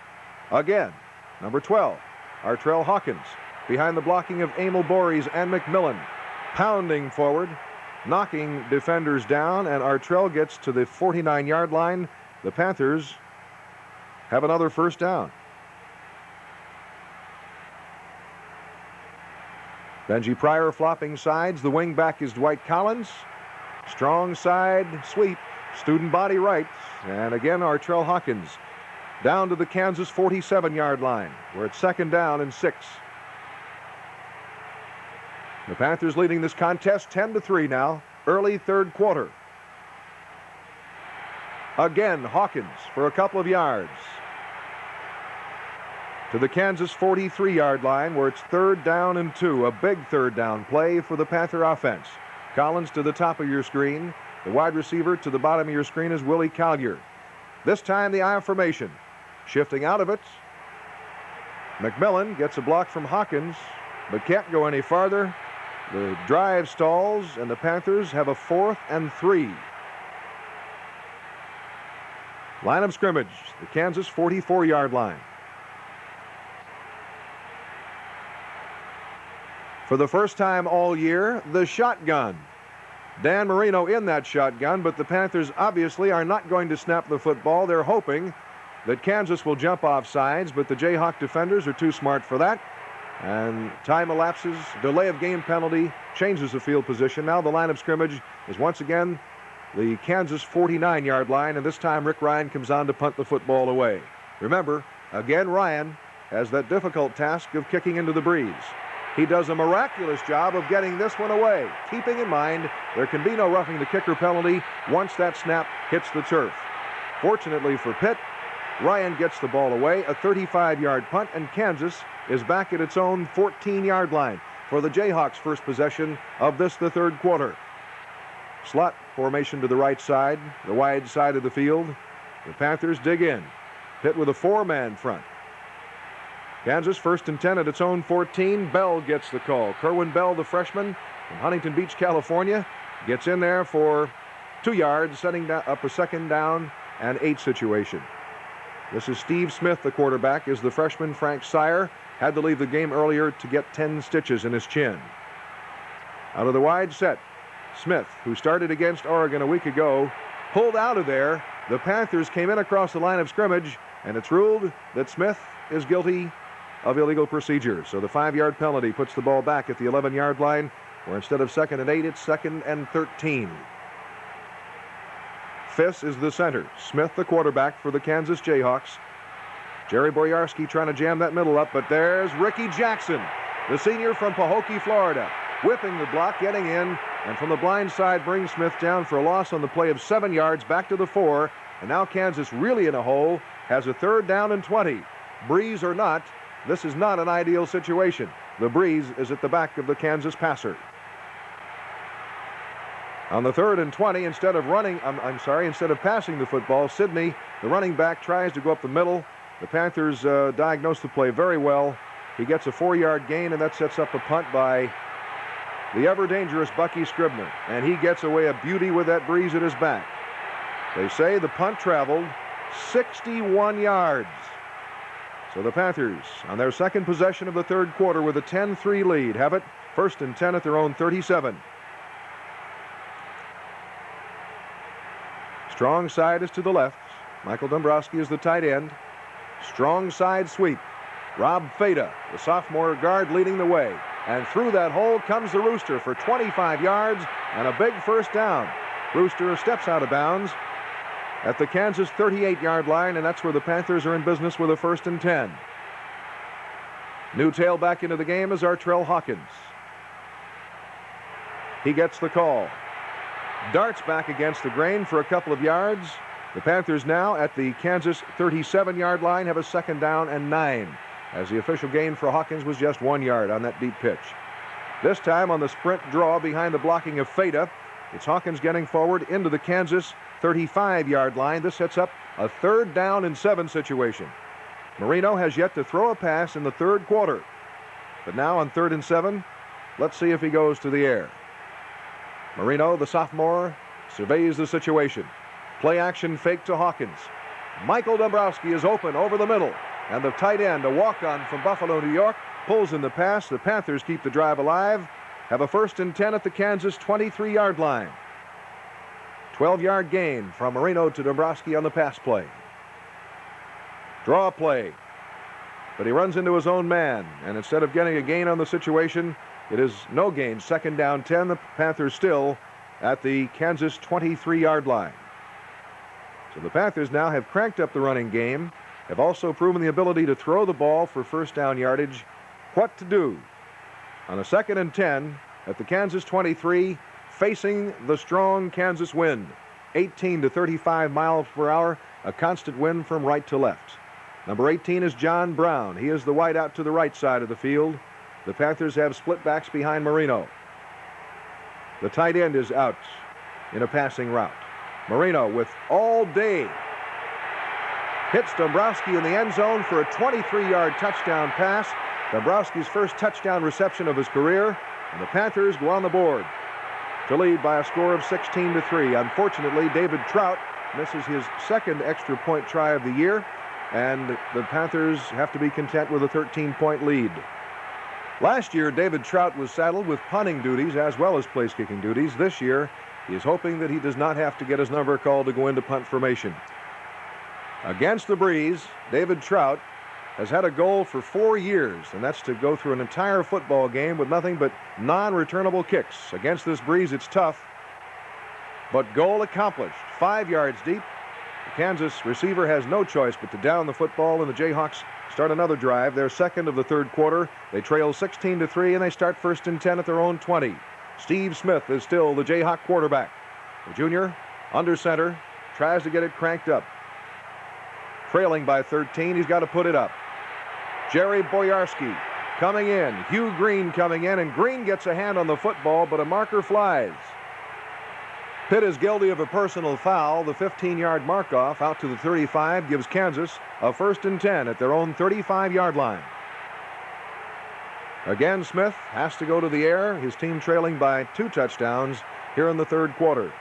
again, number 12, Artrell Hawkins, behind the blocking of Emil Bories and McMillan, pounding forward, knocking defenders down, and Artrell gets to the 49-yard line. The Panthers have another first down. Benji Pryor flopping sides. The wing back is Dwight Collins. Strong side sweep. Student body right. And again, Artrell Hawkins down to the Kansas 47-yard line. We're at 2nd down and 6. The Panthers leading this contest 10-3 now, early third quarter. Again, Hawkins for a couple of yards to the Kansas 43-yard line, where it's 3rd down and 2, a big 3rd down play for the Panther offense. Collins to the top of your screen. The wide receiver to the bottom of your screen is Willie Collier. This time the I formation. Shifting out of it, McMillan gets a block from Hawkins, but can't go any farther. The drive stalls, and the Panthers have a 4th and 3. Line of scrimmage, the Kansas 44-yard line. For the first time all year, the shotgun. Dan Marino in that shotgun, but the Panthers obviously are not going to snap the football. They're hoping that Kansas will jump off sides, but the Jayhawk defenders are too smart for that. And time elapses, delay of game penalty, changes the field position. Now the line of scrimmage is once again the Kansas 49-yard line, and this time Rick Ryan comes on to punt the football away. Remember, again, Ryan has that difficult task of kicking into the breeze. He does a miraculous job of getting this one away, keeping in mind there can be no roughing the kicker penalty once that snap hits the turf. Fortunately for Pitt, Ryan gets the ball away, a 35-yard punt, and Kansas is back at its own 14-yard line for the Jayhawks' first possession of this, the third quarter. Slot formation to the right side, the wide side of the field. The Panthers dig in. Pitt with a 4-man front. Kansas 1st and 10 at its own 14. Bell gets the call. Kerwin Bell, the freshman from Huntington Beach, California, gets in there for 2 yards, setting up a 2nd down and 8 situation. This is Steve Smith, the quarterback, as the freshman Frank Sire had to leave the game earlier to get 10 stitches in his chin. Out of the wide set, Smith, who started against Oregon a week ago, pulled out of there. The Panthers came in across the line of scrimmage, and it's ruled that Smith is guilty of illegal procedure. So the 5-yard penalty puts the ball back at the 11-yard line, where instead of 2nd and 8, it's 2nd and 13. Fiss is the center. Smith, the quarterback for the Kansas Jayhawks. Jerry Boyarsky trying to jam that middle up, but there's Ricky Jackson, the senior from Pahokee, Florida, whipping the block, getting in, and from the blind side brings Smith down for a loss on the play of 7 yards back to the 4. And now Kansas, really in a hole, has a 3rd down and 20. Breeze or not, this is not an ideal situation. The breeze is at the back of the Kansas passer. On the 3rd and 20, instead of passing the football, Sidney, the running back, tries to go up the middle. The Panthers diagnose the play very well. He gets a 4-yard gain, and that sets up a punt by the ever-dangerous Bucky Scribner. And he gets away a beauty with that breeze at his back. They say the punt traveled 61 yards. So the Panthers, on their second possession of the third quarter with a 10-3 lead, have it 1st and 10 at their own 37. Strong side is to the left. Michael Dombrowski is the tight end. Strong side sweep. Rob Feda, the sophomore guard, leading the way. And through that hole comes the Rooster for 25 yards and a big 1st down. Rooster steps out of bounds at the Kansas 38-yard line, and that's where the Panthers are in business with a 1st and 10. New tailback into the game is Artrell Hawkins. He gets the call. Darts back against the grain for a couple of yards. The Panthers now at the Kansas 37-yard line have a 2nd down and 9, as the official gain for Hawkins was just 1 yard on that deep pitch. This time on the sprint draw behind the blocking of Feda, it's Hawkins getting forward into the Kansas 35-yard line. This sets up a 3rd down and 7 situation. Marino has yet to throw a pass in the third quarter. But now on 3rd and 7, let's see if he goes to the air. Marino, the sophomore, surveys the situation. Play action fake to Hawkins. Michael Dombrowski is open over the middle. And the tight end, a walk-on from Buffalo, New York, pulls in the pass. The Panthers keep the drive alive. Have a 1st and 10 at the Kansas 23-yard line. 12-yard gain from Marino to Dombrowski on the pass play. Draw play. But he runs into his own man. And instead of getting a gain on the situation, it is no gain. 2nd down 10. The Panthers still at the Kansas 23-yard line. So the Panthers now have cranked up the running game, have also proven the ability to throw the ball for 1st down yardage. What to do? On a 2nd and 10, at the Kansas 23, facing the strong Kansas wind. 18 to 35 miles per hour, a constant wind from right to left. Number 18 is John Brown. He is the wide out to the right side of the field. The Panthers have split backs behind Marino. The tight end is out in a passing route. Marino with all day. Hits Dombrowski in the end zone for a 23-yard touchdown pass. Dombrowski's first touchdown reception of his career, and the Panthers go on the board to lead by a score of 16-3. Unfortunately, David Trout misses his second extra point try of the year, and the Panthers have to be content with a 13-point lead. Last year, David Trout was saddled with punting duties as well as place-kicking duties. This year, he is hoping that he does not have to get his number called to go into punt formation. Against the breeze, David Trout has had a goal for 4 years, and that's to go through an entire football game with nothing but non-returnable kicks. Against this breeze, it's tough, but goal accomplished. 5 yards deep. The Kansas receiver has no choice but to down the football, and the Jayhawks start another drive. Their second of the third quarter. They trail 16-3, and they start 1st and 10 at their own 20. Steve Smith is still the Jayhawk quarterback. The junior, under center, tries to get it cranked up. Trailing by 13, he's got to put it up. Jerry Boyarski coming in. Hugh Green coming in, and Green gets a hand on the football, but a marker flies. Pitt is guilty of a personal foul. The 15-yard mark-off out to the 35 gives Kansas a 1st and 10 at their own 35-yard line. Again, Smith has to go to the air. His team trailing by 2 touchdowns here in the third quarter.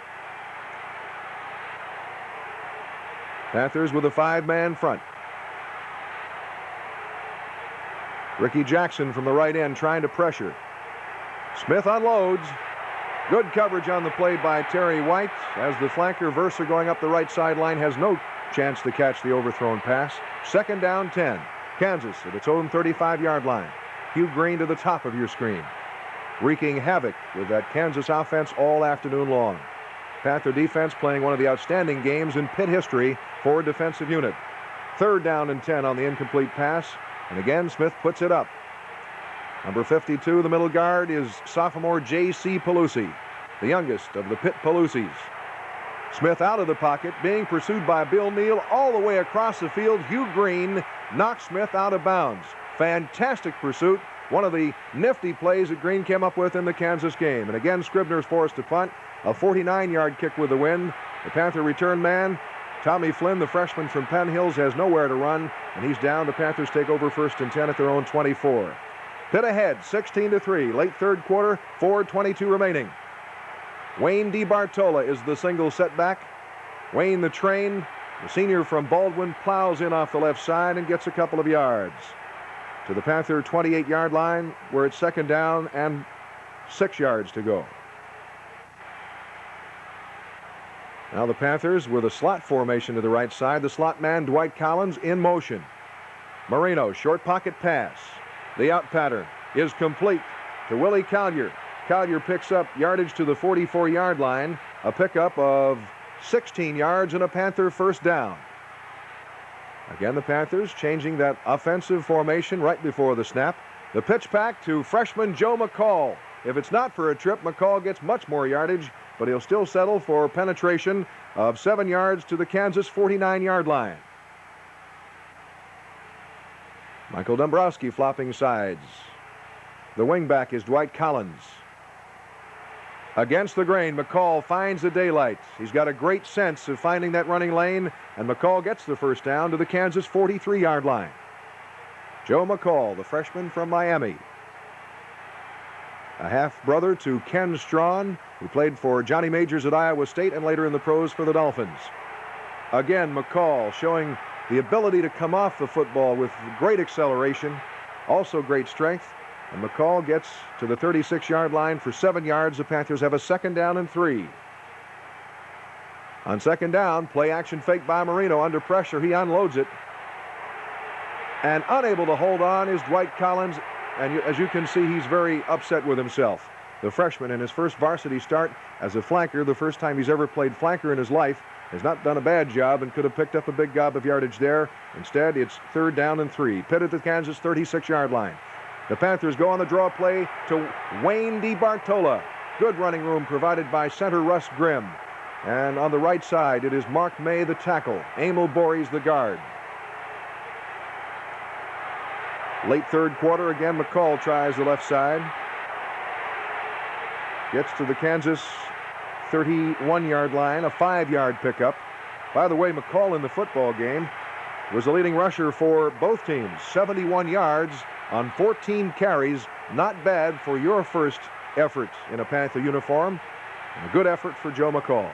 Panthers with a 5-man front. Ricky Jackson from the right end trying to pressure. Smith unloads. Good coverage on the play by Terry White, as the flanker Verser going up the right sideline has no chance to catch the overthrown pass. 2nd down 10. Kansas at its own 35-yard line. Hugh Green to the top of your screen, wreaking havoc with that Kansas offense all afternoon long. Panther defense playing one of the outstanding games in Pitt history for a defensive unit. 3rd down and 10 on the incomplete pass, and again Smith puts it up. Number 52, the middle guard, is sophomore J.C. Pelusi, the youngest of the Pitt Pelusis. Smith out of the pocket, being pursued by Bill Neal all the way across the field. Hugh Green knocks Smith out of bounds. Fantastic pursuit. One of the nifty plays that Green came up with in the Kansas game. And again, Scribner's forced to punt. A 49-yard kick with the wind. The Panther return man, Tommy Flynn, the freshman from Penn Hills, has nowhere to run, and he's down. The Panthers take over 1st and 10 at their own 24. Pitt ahead, 16-3, late third quarter, 4:22 remaining. Wayne DiBartola is the single setback. Wayne the train, the senior from Baldwin, plows in off the left side and gets a couple of yards to the Panther 28-yard line, where it's 2nd down and 6 yards to go. Now the Panthers with a slot formation to the right side. The slot man, Dwight Collins, in motion. Marino, short pocket pass. The out pattern is complete to Willie Collier. Collier picks up yardage to the 44-yard line. A pickup of 16 yards and a Panther 1st down. Again, the Panthers changing that offensive formation right before the snap. The pitch back to freshman Joe McCall. If it's not for a trip, McCall gets much more yardage, but he'll still settle for penetration of 7 yards to the Kansas 49-yard line. Michael Dombrowski flopping sides. The wingback is Dwight Collins. Against the grain, McCall finds the daylight. He's got a great sense of finding that running lane, and McCall gets the 1st down to the Kansas 43-yard line. Joe McCall, the freshman from Miami. A half-brother to Ken Strawn, who played for Johnny Majors at Iowa State and later in the pros for the Dolphins. Again, McCall showing the ability to come off the football with great acceleration, also great strength. And McCall gets to the 36-yard line for 7 yards. The Panthers have a 2nd down and 3. On 2nd down, play action fake by Marino under pressure. He unloads it. And unable to hold on is Dwight Collins. And as you can see, he's very upset with himself. The freshman in his first varsity start as a flanker, the first time he's ever played flanker in his life, has not done a bad job and could have picked up a big gob of yardage there. Instead, it's 3rd down and 3. Pitt at the Kansas 36-yard line. The Panthers go on the draw play to Wayne DiBartola. Good running room provided by center Russ Grimm. And on the right side, it is Mark May, the tackle. Emil Boris, the guard. Late third quarter, again, McCall tries the left side. Gets to the Kansas 31-yard line, a 5-yard pickup. By the way, McCall in the football game was the leading rusher for both teams. 71 yards on 14 carries. Not bad for your first effort in a Panther uniform. And a good effort for Joe McCall.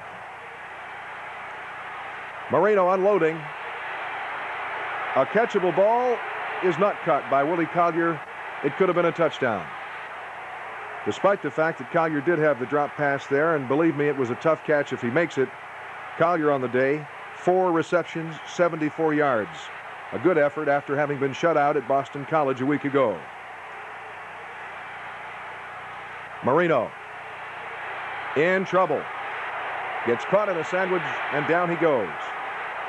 Marino unloading. A catchable ball is not caught by Willie Collier. It could have been a touchdown. Despite the fact that Collier did have the drop pass there, and believe me, it was a tough catch if he makes it. Collier on the day, 4 receptions, 74 yards. A good effort after having been shut out at Boston College a week ago. Marino in trouble. Gets caught in a sandwich, and down he goes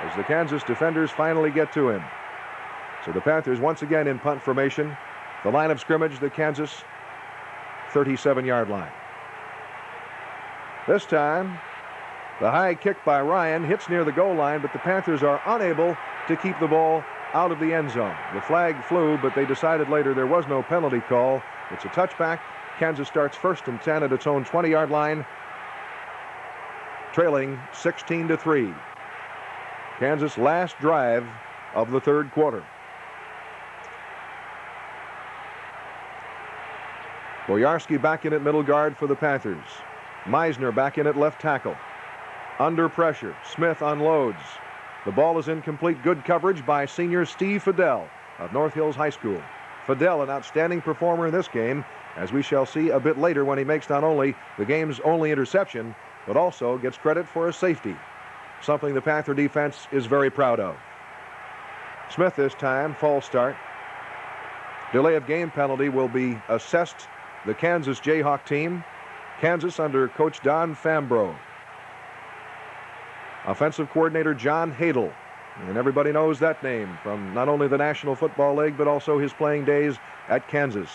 as the Kansas defenders finally get to him. So the Panthers once again in punt formation. The line of scrimmage, the Kansas 37-yard line. This time, the high kick by Ryan hits near the goal line, but the Panthers are unable to keep the ball out of the end zone. The flag flew, but they decided later there was no penalty call. It's a touchback. Kansas starts 1st and 10 at its own 20-yard line, trailing 16-3. Kansas' last drive of the third quarter. Boyarsky back in at middle guard for the Panthers. Meisner back in at left tackle. Under pressure, Smith unloads. The ball is incomplete. Good coverage by senior Steve Fidel of North Hills High School. Fidel, an outstanding performer in this game, as we shall see a bit later when he makes not only the game's only interception, but also gets credit for a safety, something the Panther defense is very proud of. Smith this time, false start. Delay of game penalty will be assessed the Kansas Jayhawk team. Kansas under Coach Don Fambro. Offensive coordinator John Hadel. And everybody knows that name from not only the National Football League, but also his playing days at Kansas.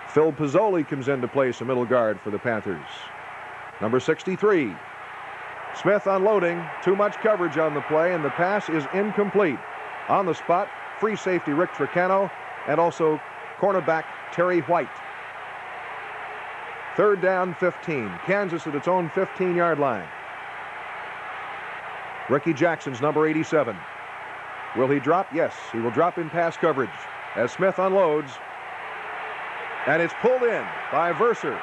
Phil Pizzoli comes in to play some middle guard for the Panthers. Number 63. Smith unloading. Too much coverage on the play, and the pass is incomplete. On the spot, free safety Rick Tricano, and also cornerback Terry White. 3rd down, 15. Kansas at its own 15-yard line. Ricky Jackson's number 87. Will he drop? Yes, he will drop in pass coverage as Smith unloads. And it's pulled in by Verser,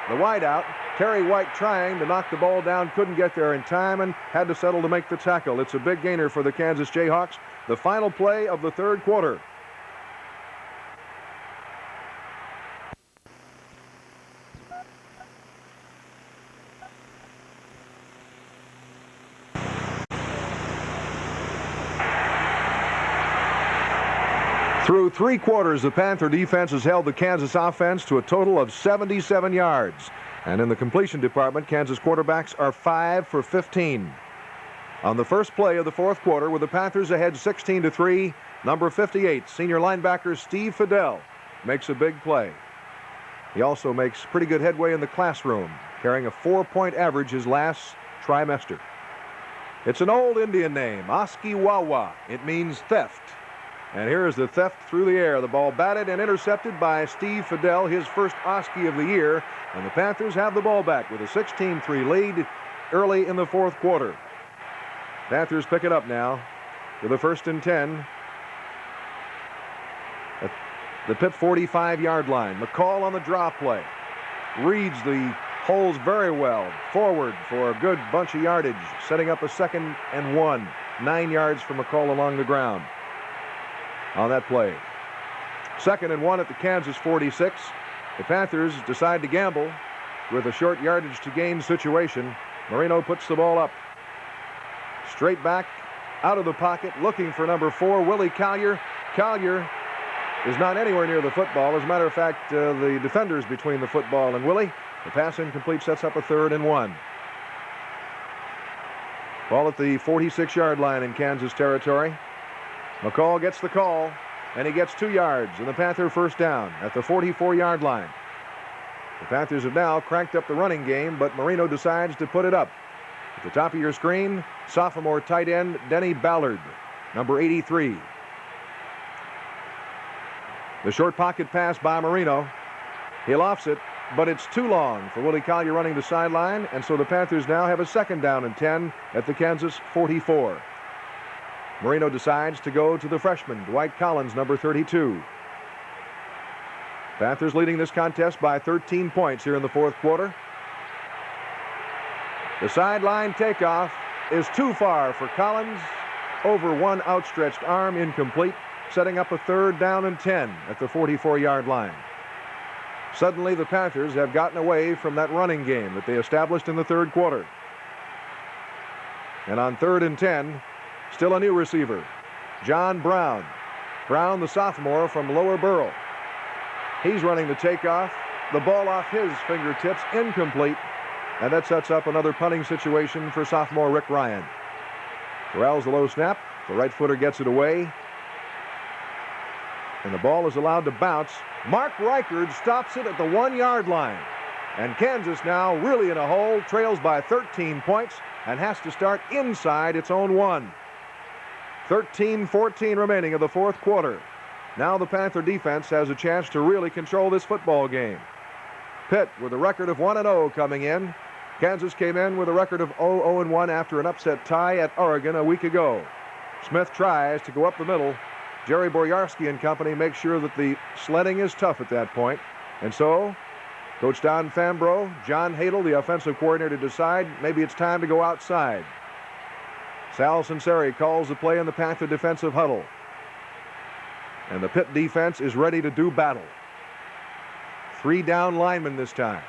the wideout. Terry White trying to knock the ball down, couldn't get there in time and had to settle to make the tackle. It's a big gainer for the Kansas Jayhawks. The final play of the third quarter. Through 3 quarters, the Panther defense has held the Kansas offense to a total of 77 yards. And in the completion department, Kansas quarterbacks are 5 for 15. On the first play of the fourth quarter, with the Panthers ahead 16-3, number 58, senior linebacker Steve Fidel, makes a big play. He also makes pretty good headway in the classroom, carrying a 4-point average his last trimester. It's an old Indian name, Oskiwawa. It means theft. And here is the theft through the air. The ball batted and intercepted by Steve Fidel, his first Oski of the year. And the Panthers have the ball back with a 16-3 lead early in the fourth quarter. Panthers pick it up now with a 1st and 10 at the Pitt 45-yard line. McCall on the draw play. Reads the holes very well. Forward for a good bunch of yardage. Setting up a 2nd and 1. 9 yards for McCall along the ground on that play. 2nd and 1 at the Kansas 46. The Panthers decide to gamble with a short yardage to gain situation. Marino puts the ball up. Straight back, out of the pocket, looking for number 4, Willie Collier. Collier is not anywhere near the football. As a matter of fact, the defenders between the football and Willie. The pass incomplete, sets up a 3rd and 1. Ball at the 46-yard line in Kansas territory. McCall gets the call, and he gets 2 yards, and the Panther first down at the 44-yard line. The Panthers have now cranked up the running game, but Marino decides to put it up. At the top of your screen, sophomore tight end Denny Ballard, number 83. The short pocket pass by Marino. He lofts it, but it's too long for Willie Collier running the sideline, and so the Panthers now have a second down and 10 at the Kansas 44. Marino decides to go to the freshman, Dwight Collins, number 32. Panthers leading this contest by 13 points here in the fourth quarter. The sideline takeoff is too far for Collins. Over one outstretched arm, incomplete, setting up a third down and 10 at the 44-yard line. Suddenly, the Panthers have gotten away from that running game that they established in the third quarter. And on 3rd and 10, still a new receiver, John Brown. Brown, the sophomore from Lower Borough. He's running the takeoff. The ball off his fingertips, incomplete. And that sets up another punting situation for sophomore Rick Ryan. Corrals the low snap. The right footer gets it away. And the ball is allowed to bounce. Mark Reichard stops it at the 1-yard line. And Kansas now really in a hole, trails by 13 points and has to start inside its own 1. 13-14 remaining of the fourth quarter. Now the Panther defense has a chance to really control this football game. Pitt with a record of 1-0 coming in. Kansas came in with a record of 0-1 after an upset tie at Oregon a week ago. Smith tries to go up the middle. Jerry Boyarsky and company make sure that the sledding is tough at that point. And so, Coach Don Fambro, John Hadel, the offensive coordinator, decide maybe it's time to go outside. Sal Sinceri calls the play in the Panther defensive huddle. And the Pitt defense is ready to do battle. 3 down linemen this time.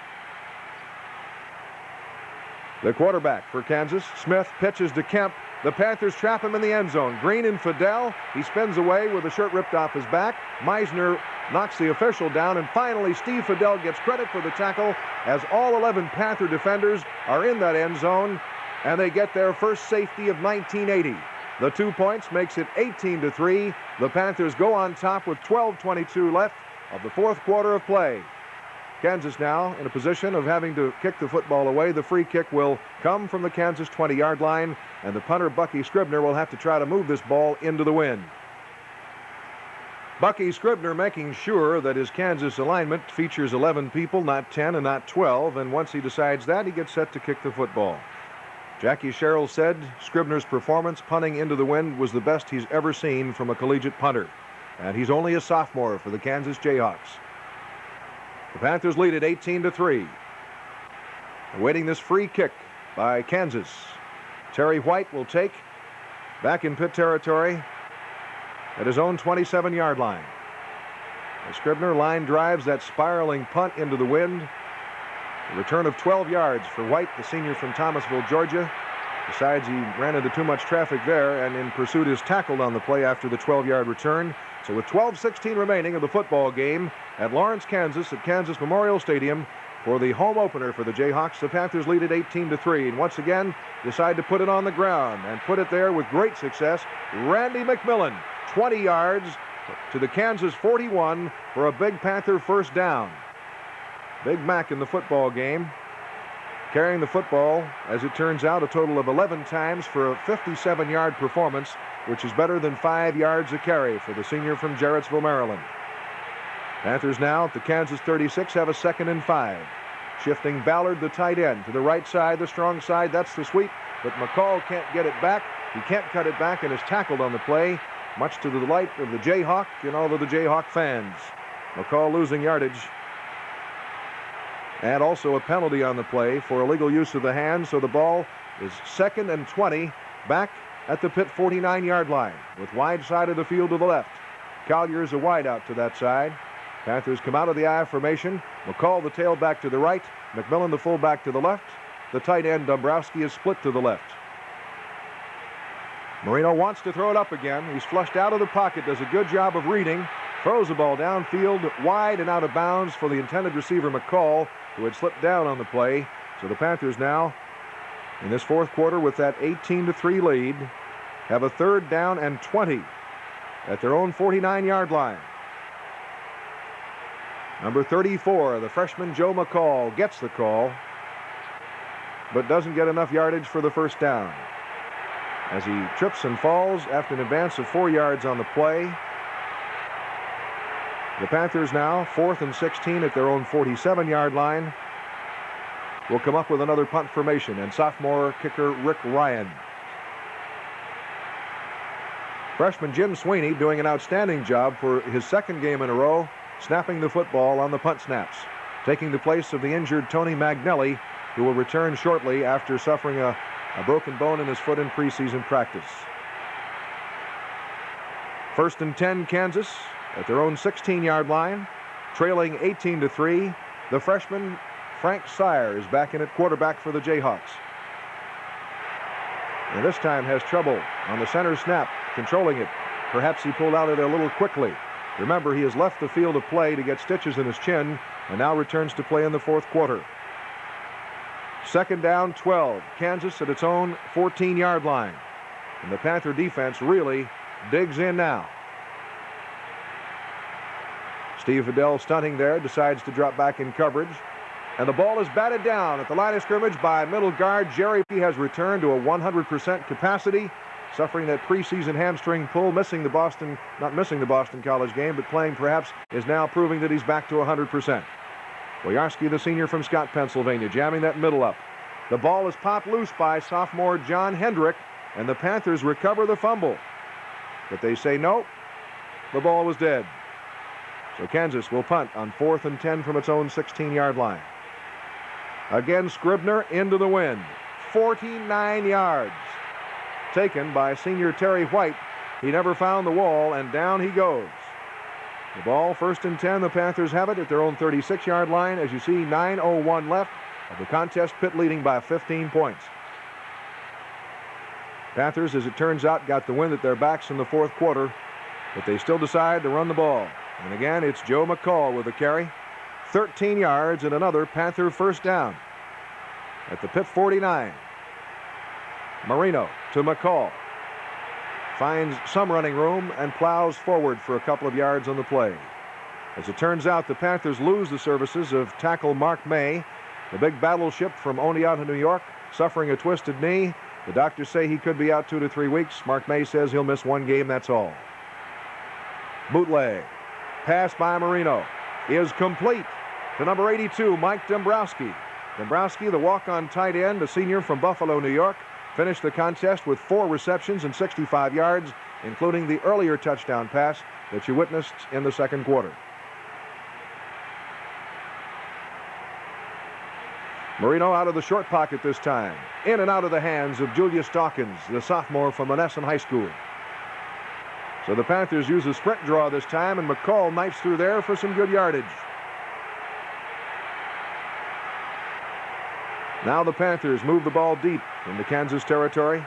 The quarterback for Kansas, Smith, pitches to Kemp. The Panthers trap him in the end zone. Green and Fidel. He spins away with the shirt ripped off his back. Meisner knocks the official down, and finally Steve Fidel gets credit for the tackle as all 11 Panther defenders are in that end zone, and they get their first safety of 1980. The 2 points makes it 18-3. The Panthers go on top with 12:22 left of the fourth quarter of play. Kansas now in a position of having to kick the football away. The free kick will come from the Kansas 20-yard line, and the punter, Bucky Scribner, will have to try to move this ball into the wind. Bucky Scribner making sure that his Kansas alignment features 11 people, not 10 and not 12, and once he decides that, he gets set to kick the football. Jackie Sherrill said Scribner's performance punting into the wind was the best he's ever seen from a collegiate punter, and he's only a sophomore for the Kansas Jayhawks. The Panthers lead at 18-3. Awaiting this free kick by Kansas. Terry White will take back in Pitt territory at his own 27-yard line. As Scribner line drives that spiraling punt into the wind. A return of 12 yards for White, the senior from Thomasville, Georgia. Decides he ran into too much traffic there, and in pursuit is tackled on the play after the 12-yard return. So with 12:16 remaining of the football game at Lawrence, Kansas, at Kansas Memorial Stadium for the home opener for the Jayhawks, the Panthers lead at 18-3, and once again decide to put it on the ground and put it there with great success. Randy McMillan, 20 yards to the Kansas 41 for a big Panther first down. Big Mac in the football game, carrying the football, as it turns out, a total of 11 times for a 57-yard performance, which is better than 5 yards a carry for the senior from Jarrettsville, Maryland. Panthers now at the Kansas 36 have a 2nd and 5. Shifting Ballard, the tight end, to the right side, the strong side. That's the sweep, but McCall can't get it back. He can't cut it back and is tackled on the play, much to the delight of the Jayhawk and all of the Jayhawk fans. McCall losing yardage. And also a penalty on the play for illegal use of the hand, so the ball is 2nd and 20 back at the Pitt 49-yard line with wide side of the field to the left. Collier's a wide out to that side. Panthers come out of the I formation. McCall, the tailback, to the right. McMillan, the fullback, to the left. The tight end, Dombrowski, is split to the left. Marino wants to throw it up again. He's flushed out of the pocket, does a good job of reading, throws the ball downfield, wide and out of bounds for the intended receiver, McCall, who had slipped down on the play. So the Panthers now, in this fourth quarter with that 18-3 lead, have a 3rd down and 20 at their own 49-yard line. Number 34, the freshman Joe McCall, gets the call, but doesn't get enough yardage for the first down, as he trips and falls after an advance of 4 yards on the play. The Panthers now, 4th and 16 at their own 47-yard line, will come up with another punt formation, and sophomore kicker Rick Ryan. Freshman Jim Sweeney doing an outstanding job for his second game in a row, snapping the football on the punt snaps, taking the place of the injured Tony Magnelli, who will return shortly after suffering a broken bone in his foot in preseason practice. 1st and 10, Kansas at their own 16-yard line, trailing 18-3. The freshman Frank Sire is back in at quarterback for the Jayhawks. And this time has trouble on the center snap, controlling it. Perhaps he pulled out of it a little quickly. Remember, he has left the field of play to get stitches in his chin and now returns to play in the 4th quarter. 2nd down, 12. Kansas at its own 14-yard line. And the Panther defense really digs in now. Steve Fidel stunting there, decides to drop back in coverage. And the ball is batted down at the line of scrimmage by middle guard Jerry. He has returned to a 100% capacity, suffering that preseason hamstring pull, not missing the Boston College game, but playing perhaps is now proving that he's back to 100%. Boyarsky, the senior from Scott, Pennsylvania, jamming that middle up. The ball is popped loose by sophomore John Hendrick, and the Panthers recover the fumble. But they say no, the ball was dead. So Kansas will punt on 4th and 10 from its own 16-yard line. Again, Scribner into the wind. 49 yards. Taken by senior Terry White. He never found the wall, and down he goes. The ball, 1st and 10. The Panthers have it at their own 36-yard line. As you see, 9:01 left of the contest. Pitt leading by 15 points. Panthers, as it turns out, got the wind at their backs in the 4th quarter, but they still decide to run the ball. And again, it's Joe McCall with the carry. 13 yards and another Panther first down. At the Pitt 49. Marino to McCall. Finds some running room and plows forward for a couple of yards on the play. As it turns out, the Panthers lose the services of tackle Mark May, the big battleship from Oneonta, New York, suffering a twisted knee. The doctors say he could be out 2 to 3 weeks. Mark May says he'll miss 1 game, that's all. Bootleg. Pass by Marino is complete to number 82, Mike Dombrowski. Dombrowski, the walk-on tight end, a senior from Buffalo, New York, finished the contest with 4 receptions and 65 yards, including the earlier touchdown pass that you witnessed in the 2nd quarter. Marino out of the short pocket this time. In and out of the hands of Julius Dawkins, the sophomore from Monessen High School. So the Panthers use a sprint draw this time, and McCall knifes through there for some good yardage. Now the Panthers move the ball deep into Kansas territory.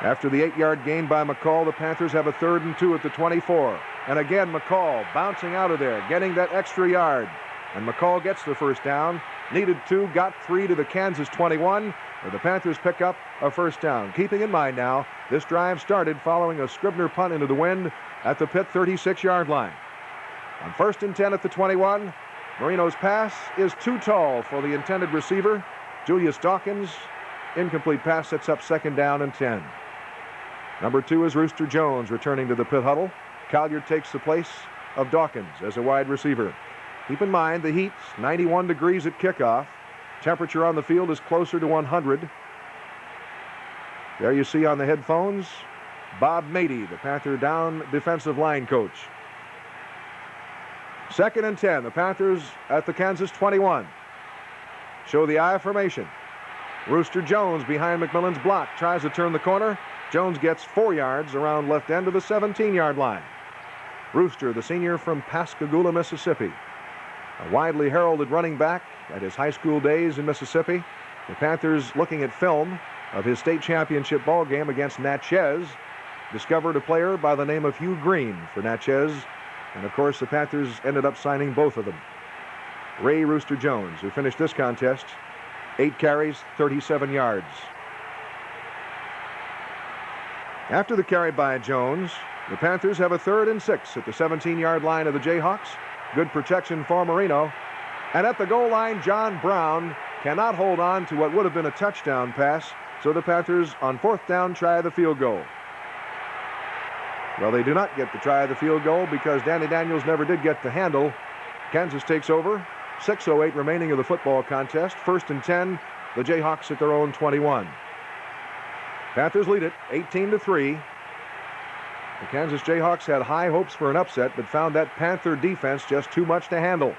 After the 8-yard gain by McCall, the Panthers have a 3rd and 2 at the 24. And again, McCall bouncing out of there, getting that extra yard. And McCall gets the first down. Needed 2, got 3 to the Kansas 21, where the Panthers pick up a first down. Keeping in mind now, this drive started following a Scribner punt into the wind at the Pitt 36-yard line. On 1st and 10 at the 21, Marino's pass is too tall for the intended receiver, Julius Dawkins. Incomplete pass sets up 2nd down and 10. Number 2 is Rooster Jones returning to the Pitt huddle. Collier takes the place of Dawkins as a wide receiver. Keep in mind the heat, 91 degrees at kickoff. Temperature on the field is closer to 100. There you see on the headphones Bob Mady, the Panther down defensive line coach. 2nd and 10. The Panthers at the Kansas 21. Show the I formation. Rooster Jones behind McMillan's block. Tries to turn the corner. Jones gets 4 yards around left end of the 17-yard line. Rooster, the senior from Pascagoula, Mississippi. A widely heralded running back at his high school days in Mississippi. The Panthers, looking at film of his state championship ball game against Natchez, discovered a player by the name of Hugh Green for Natchez. And, of course, the Panthers ended up signing both of them. Ray Rooster Jones, who finished this contest, 8 carries, 37 yards. After the carry by Jones, the Panthers have a 3rd and 6 at the 17-yard line of the Jayhawks. Good protection for Marino. And at the goal line, John Brown cannot hold on to what would have been a touchdown pass. So the Panthers, on 4th down, try the field goal. Well, they do not get to try the field goal because Danny Daniels never did get the handle. Kansas takes over. 6:08 remaining of the football contest. 1st and 10, the Jayhawks at their own 21. Panthers lead it 18-3. The Kansas Jayhawks had high hopes for an upset, but found that Panther defense just too much to handle.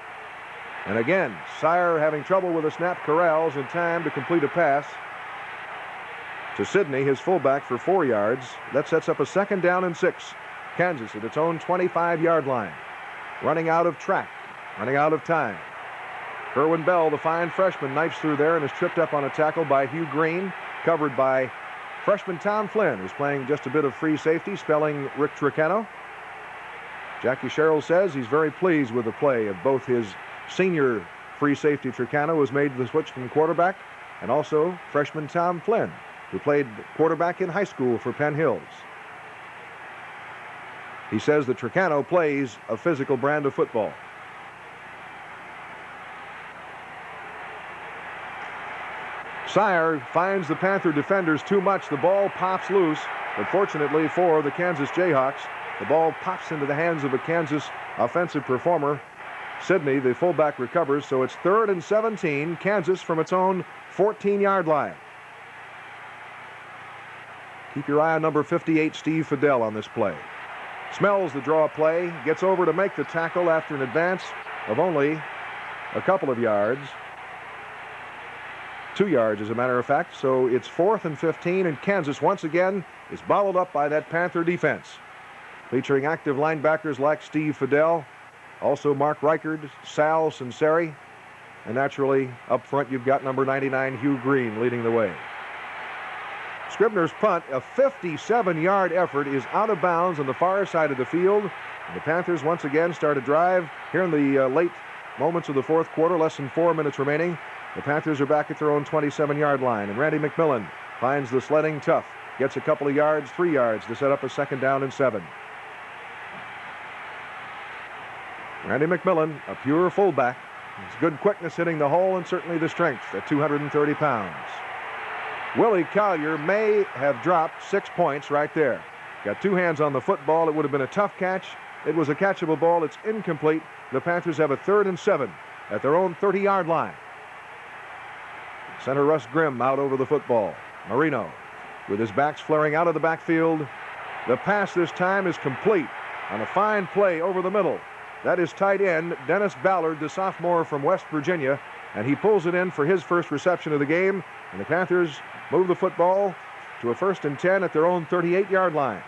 And again, Sire having trouble with the snap corrals in time to complete a pass to Sidney, his fullback, for 4 yards. That sets up a 2nd down and 6. Kansas at its own 25-yard line. Running out of track, running out of time. Kerwin Bell, the fine freshman, knifes through there and is tripped up on a tackle by Hugh Green, covered by freshman Tom Flynn, who's playing just a bit of free safety, spelling Rick Tricano. Jackie Sherrill says he's very pleased with the play of both his senior free safety Tricano, who has made the switch from quarterback, and also freshman Tom Flynn, who played quarterback in high school for Penn Hills. He says that Tricano plays a physical brand of football. Sire finds the Panther defenders too much. The ball pops loose, but fortunately for the Kansas Jayhawks, the ball pops into the hands of a Kansas offensive performer. Sidney, the fullback, recovers, so it's 3rd and 17, Kansas from its own 14-yard line. Keep your eye on number 58, Steve Fidel, on this play. Smells the draw play, gets over to make the tackle after an advance of only a couple of yards. 2 yards, as a matter of fact. So it's 4th and 15, and Kansas once again is bottled up by that Panther defense, featuring active linebackers like Steve Fidel, also Mark Reichard, Sal Sinceri, and naturally up front you've got number 99 Hugh Green leading the way. Scribner's punt, a 57-yard effort, is out of bounds on the far side of the field. And the Panthers once again start a drive here in the late moments of the 4th quarter, less than 4 minutes remaining. The Panthers are back at their own 27-yard line, and Randy McMillan finds the sledding tough, gets a couple of yards, 3 yards, to set up a 2nd down and 7. Randy McMillan, a pure fullback. His good quickness hitting the hole, and certainly the strength at 230 pounds. Willie Collier may have dropped 6 points right there. Got 2 hands on the football. It would have been a tough catch. It was a catchable ball. It's incomplete. The Panthers have a 3rd and 7 at their own 30-yard line. Center Russ Grimm out over the football. Marino with his backs flaring out of the backfield. The pass this time is complete on a fine play over the middle. That is tight end Dennis Ballard, the sophomore from West Virginia, and he pulls it in for his first reception of the game, and the Panthers move the football to a 1st and 10 at their own 38-yard line.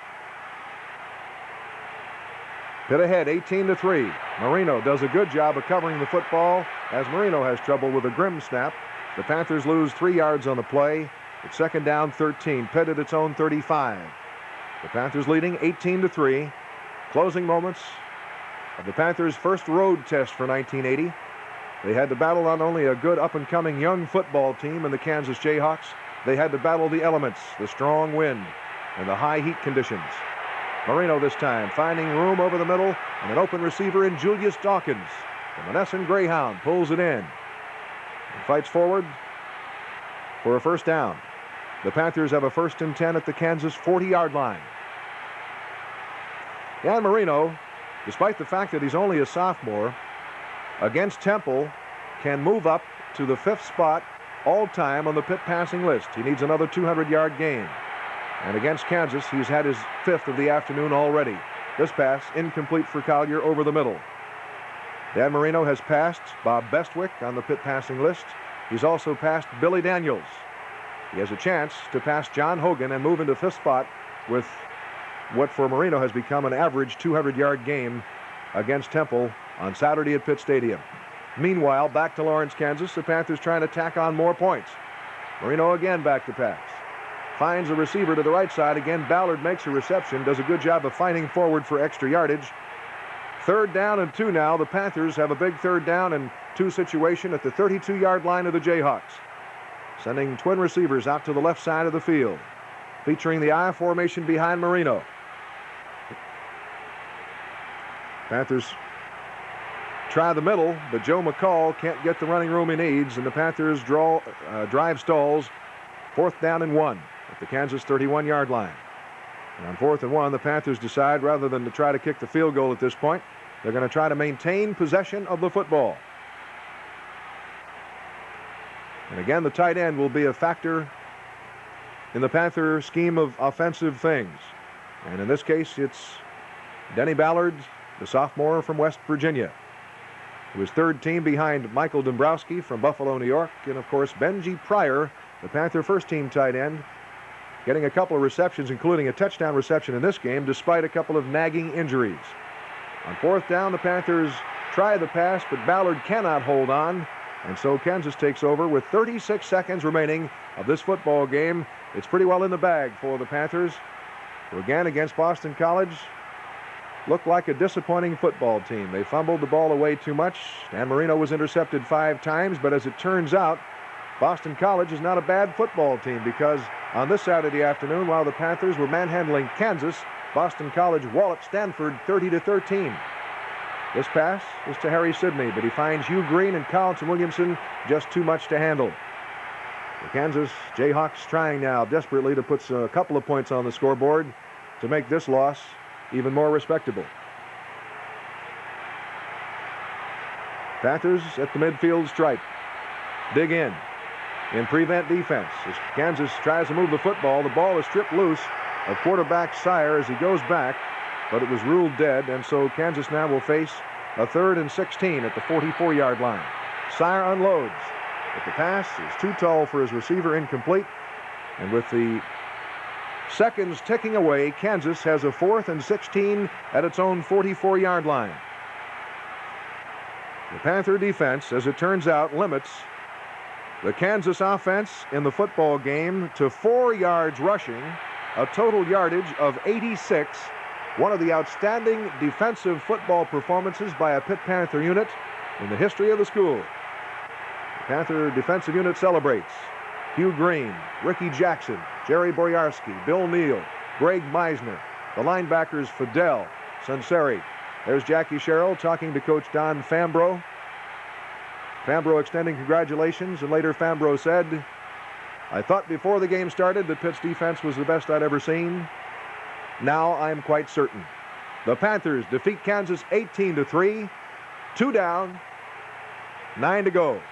Pitt ahead, 18-3. Marino does a good job of covering the football as Marino has trouble with a Grimm snap. The Panthers lose 3 yards on the play. It's 2nd down, 13. Pitt at its own 35. The Panthers leading 18-3. Closing moments of the Panthers' first road test for 1980. They had to battle not only a good up-and-coming young football team in the Kansas Jayhawks, they had to battle the elements, the strong wind, and the high heat conditions. Marino this time finding room over the middle and an open receiver in Julius Dawkins. The Monessen Greyhound pulls it in and fights forward for a 1st down. The Panthers have a 1st and 10 at the Kansas 40-yard line. Dan Marino, despite the fact that he's only a sophomore, against Temple can move up to the 5th spot all-time on the Pitt passing list. He needs another 200-yard game. And against Kansas, he's had his 5th of the afternoon already. This pass incomplete for Collier over the middle. Dan Marino has passed Bob Bestwick on the Pitt passing list. He's also passed Billy Daniels. He has a chance to pass John Hogan and move into 5th spot with what for Marino has become an average 200-yard game against Temple on Saturday at Pitt Stadium. Meanwhile, back to Lawrence, Kansas, the Panthers trying to tack on more points. Marino again back to pass. Finds a receiver to the right side. Again, Ballard makes a reception, does a good job of fighting forward for extra yardage. 3rd down and 2 now. The Panthers have a big 3rd down and 2 situation at the 32-yard line of the Jayhawks, sending twin receivers out to the left side of the field. featuring the I formation behind Marino. Panthers try the middle, but Joe McCall can't get the running room he needs, and the Panthers drive stalls. 4th down and 1 at the Kansas 31-yard line. And on 4th and 1, the Panthers decide, rather than to try to kick the field goal at this point, they're going to try to maintain possession of the football. And again, the tight end will be a factor in the Panther scheme of offensive things. And in this case, it's Denny Ballard, the sophomore from West Virginia, who is 3rd team behind Michael Dombrowski from Buffalo, New York, and of course Benji Pryor, the Panther first-team tight end, getting a couple of receptions, including a touchdown reception in this game, despite a couple of nagging injuries. On 4th down, the Panthers try the pass, but Ballard cannot hold on, and so Kansas takes over with 36 seconds remaining of this football game. It's pretty well in the bag for the Panthers, who again against Boston College looked like a disappointing football team. They fumbled the ball away too much. Dan Marino was intercepted 5 times, but as it turns out, Boston College is not a bad football team, because on this Saturday afternoon, while the Panthers were manhandling Kansas, Boston College walloped Stanford 30-13. This pass is to Harry Sidney, but he finds Hugh Green and Carlton Williamson just too much to handle. The Kansas Jayhawks trying now desperately to put a couple of points on the scoreboard to make this loss even more respectable. Panthers at the midfield stripe. Dig in prevent defense. As Kansas tries to move the football, the ball is stripped loose of quarterback Sire as he goes back, but it was ruled dead, and so Kansas now will face a 3rd and 16 at the 44-yard line. Sire unloads, but the pass is too tall for his receiver, incomplete, and with the seconds ticking away, Kansas has a 4th and 16 at its own 44-yard line. The Panther defense, as it turns out, limits the Kansas offense in the football game to 4 yards rushing, a total yardage of 86, one of the outstanding defensive football performances by a Pitt Panther unit in the history of the school. The Panther defensive unit celebrates. Hugh Green, Ricky Jackson, Jerry Boyarsky, Bill Neal, Greg Meisner, the linebackers Fidel, Sunseri. There's Jackie Sherrill talking to Coach Don Fambro. Fambro extending congratulations, and later Fambro said, "I thought before the game started that Pitt's defense was the best I'd ever seen. Now I'm quite certain." The Panthers defeat Kansas 18-3, 2 down, 9 to go.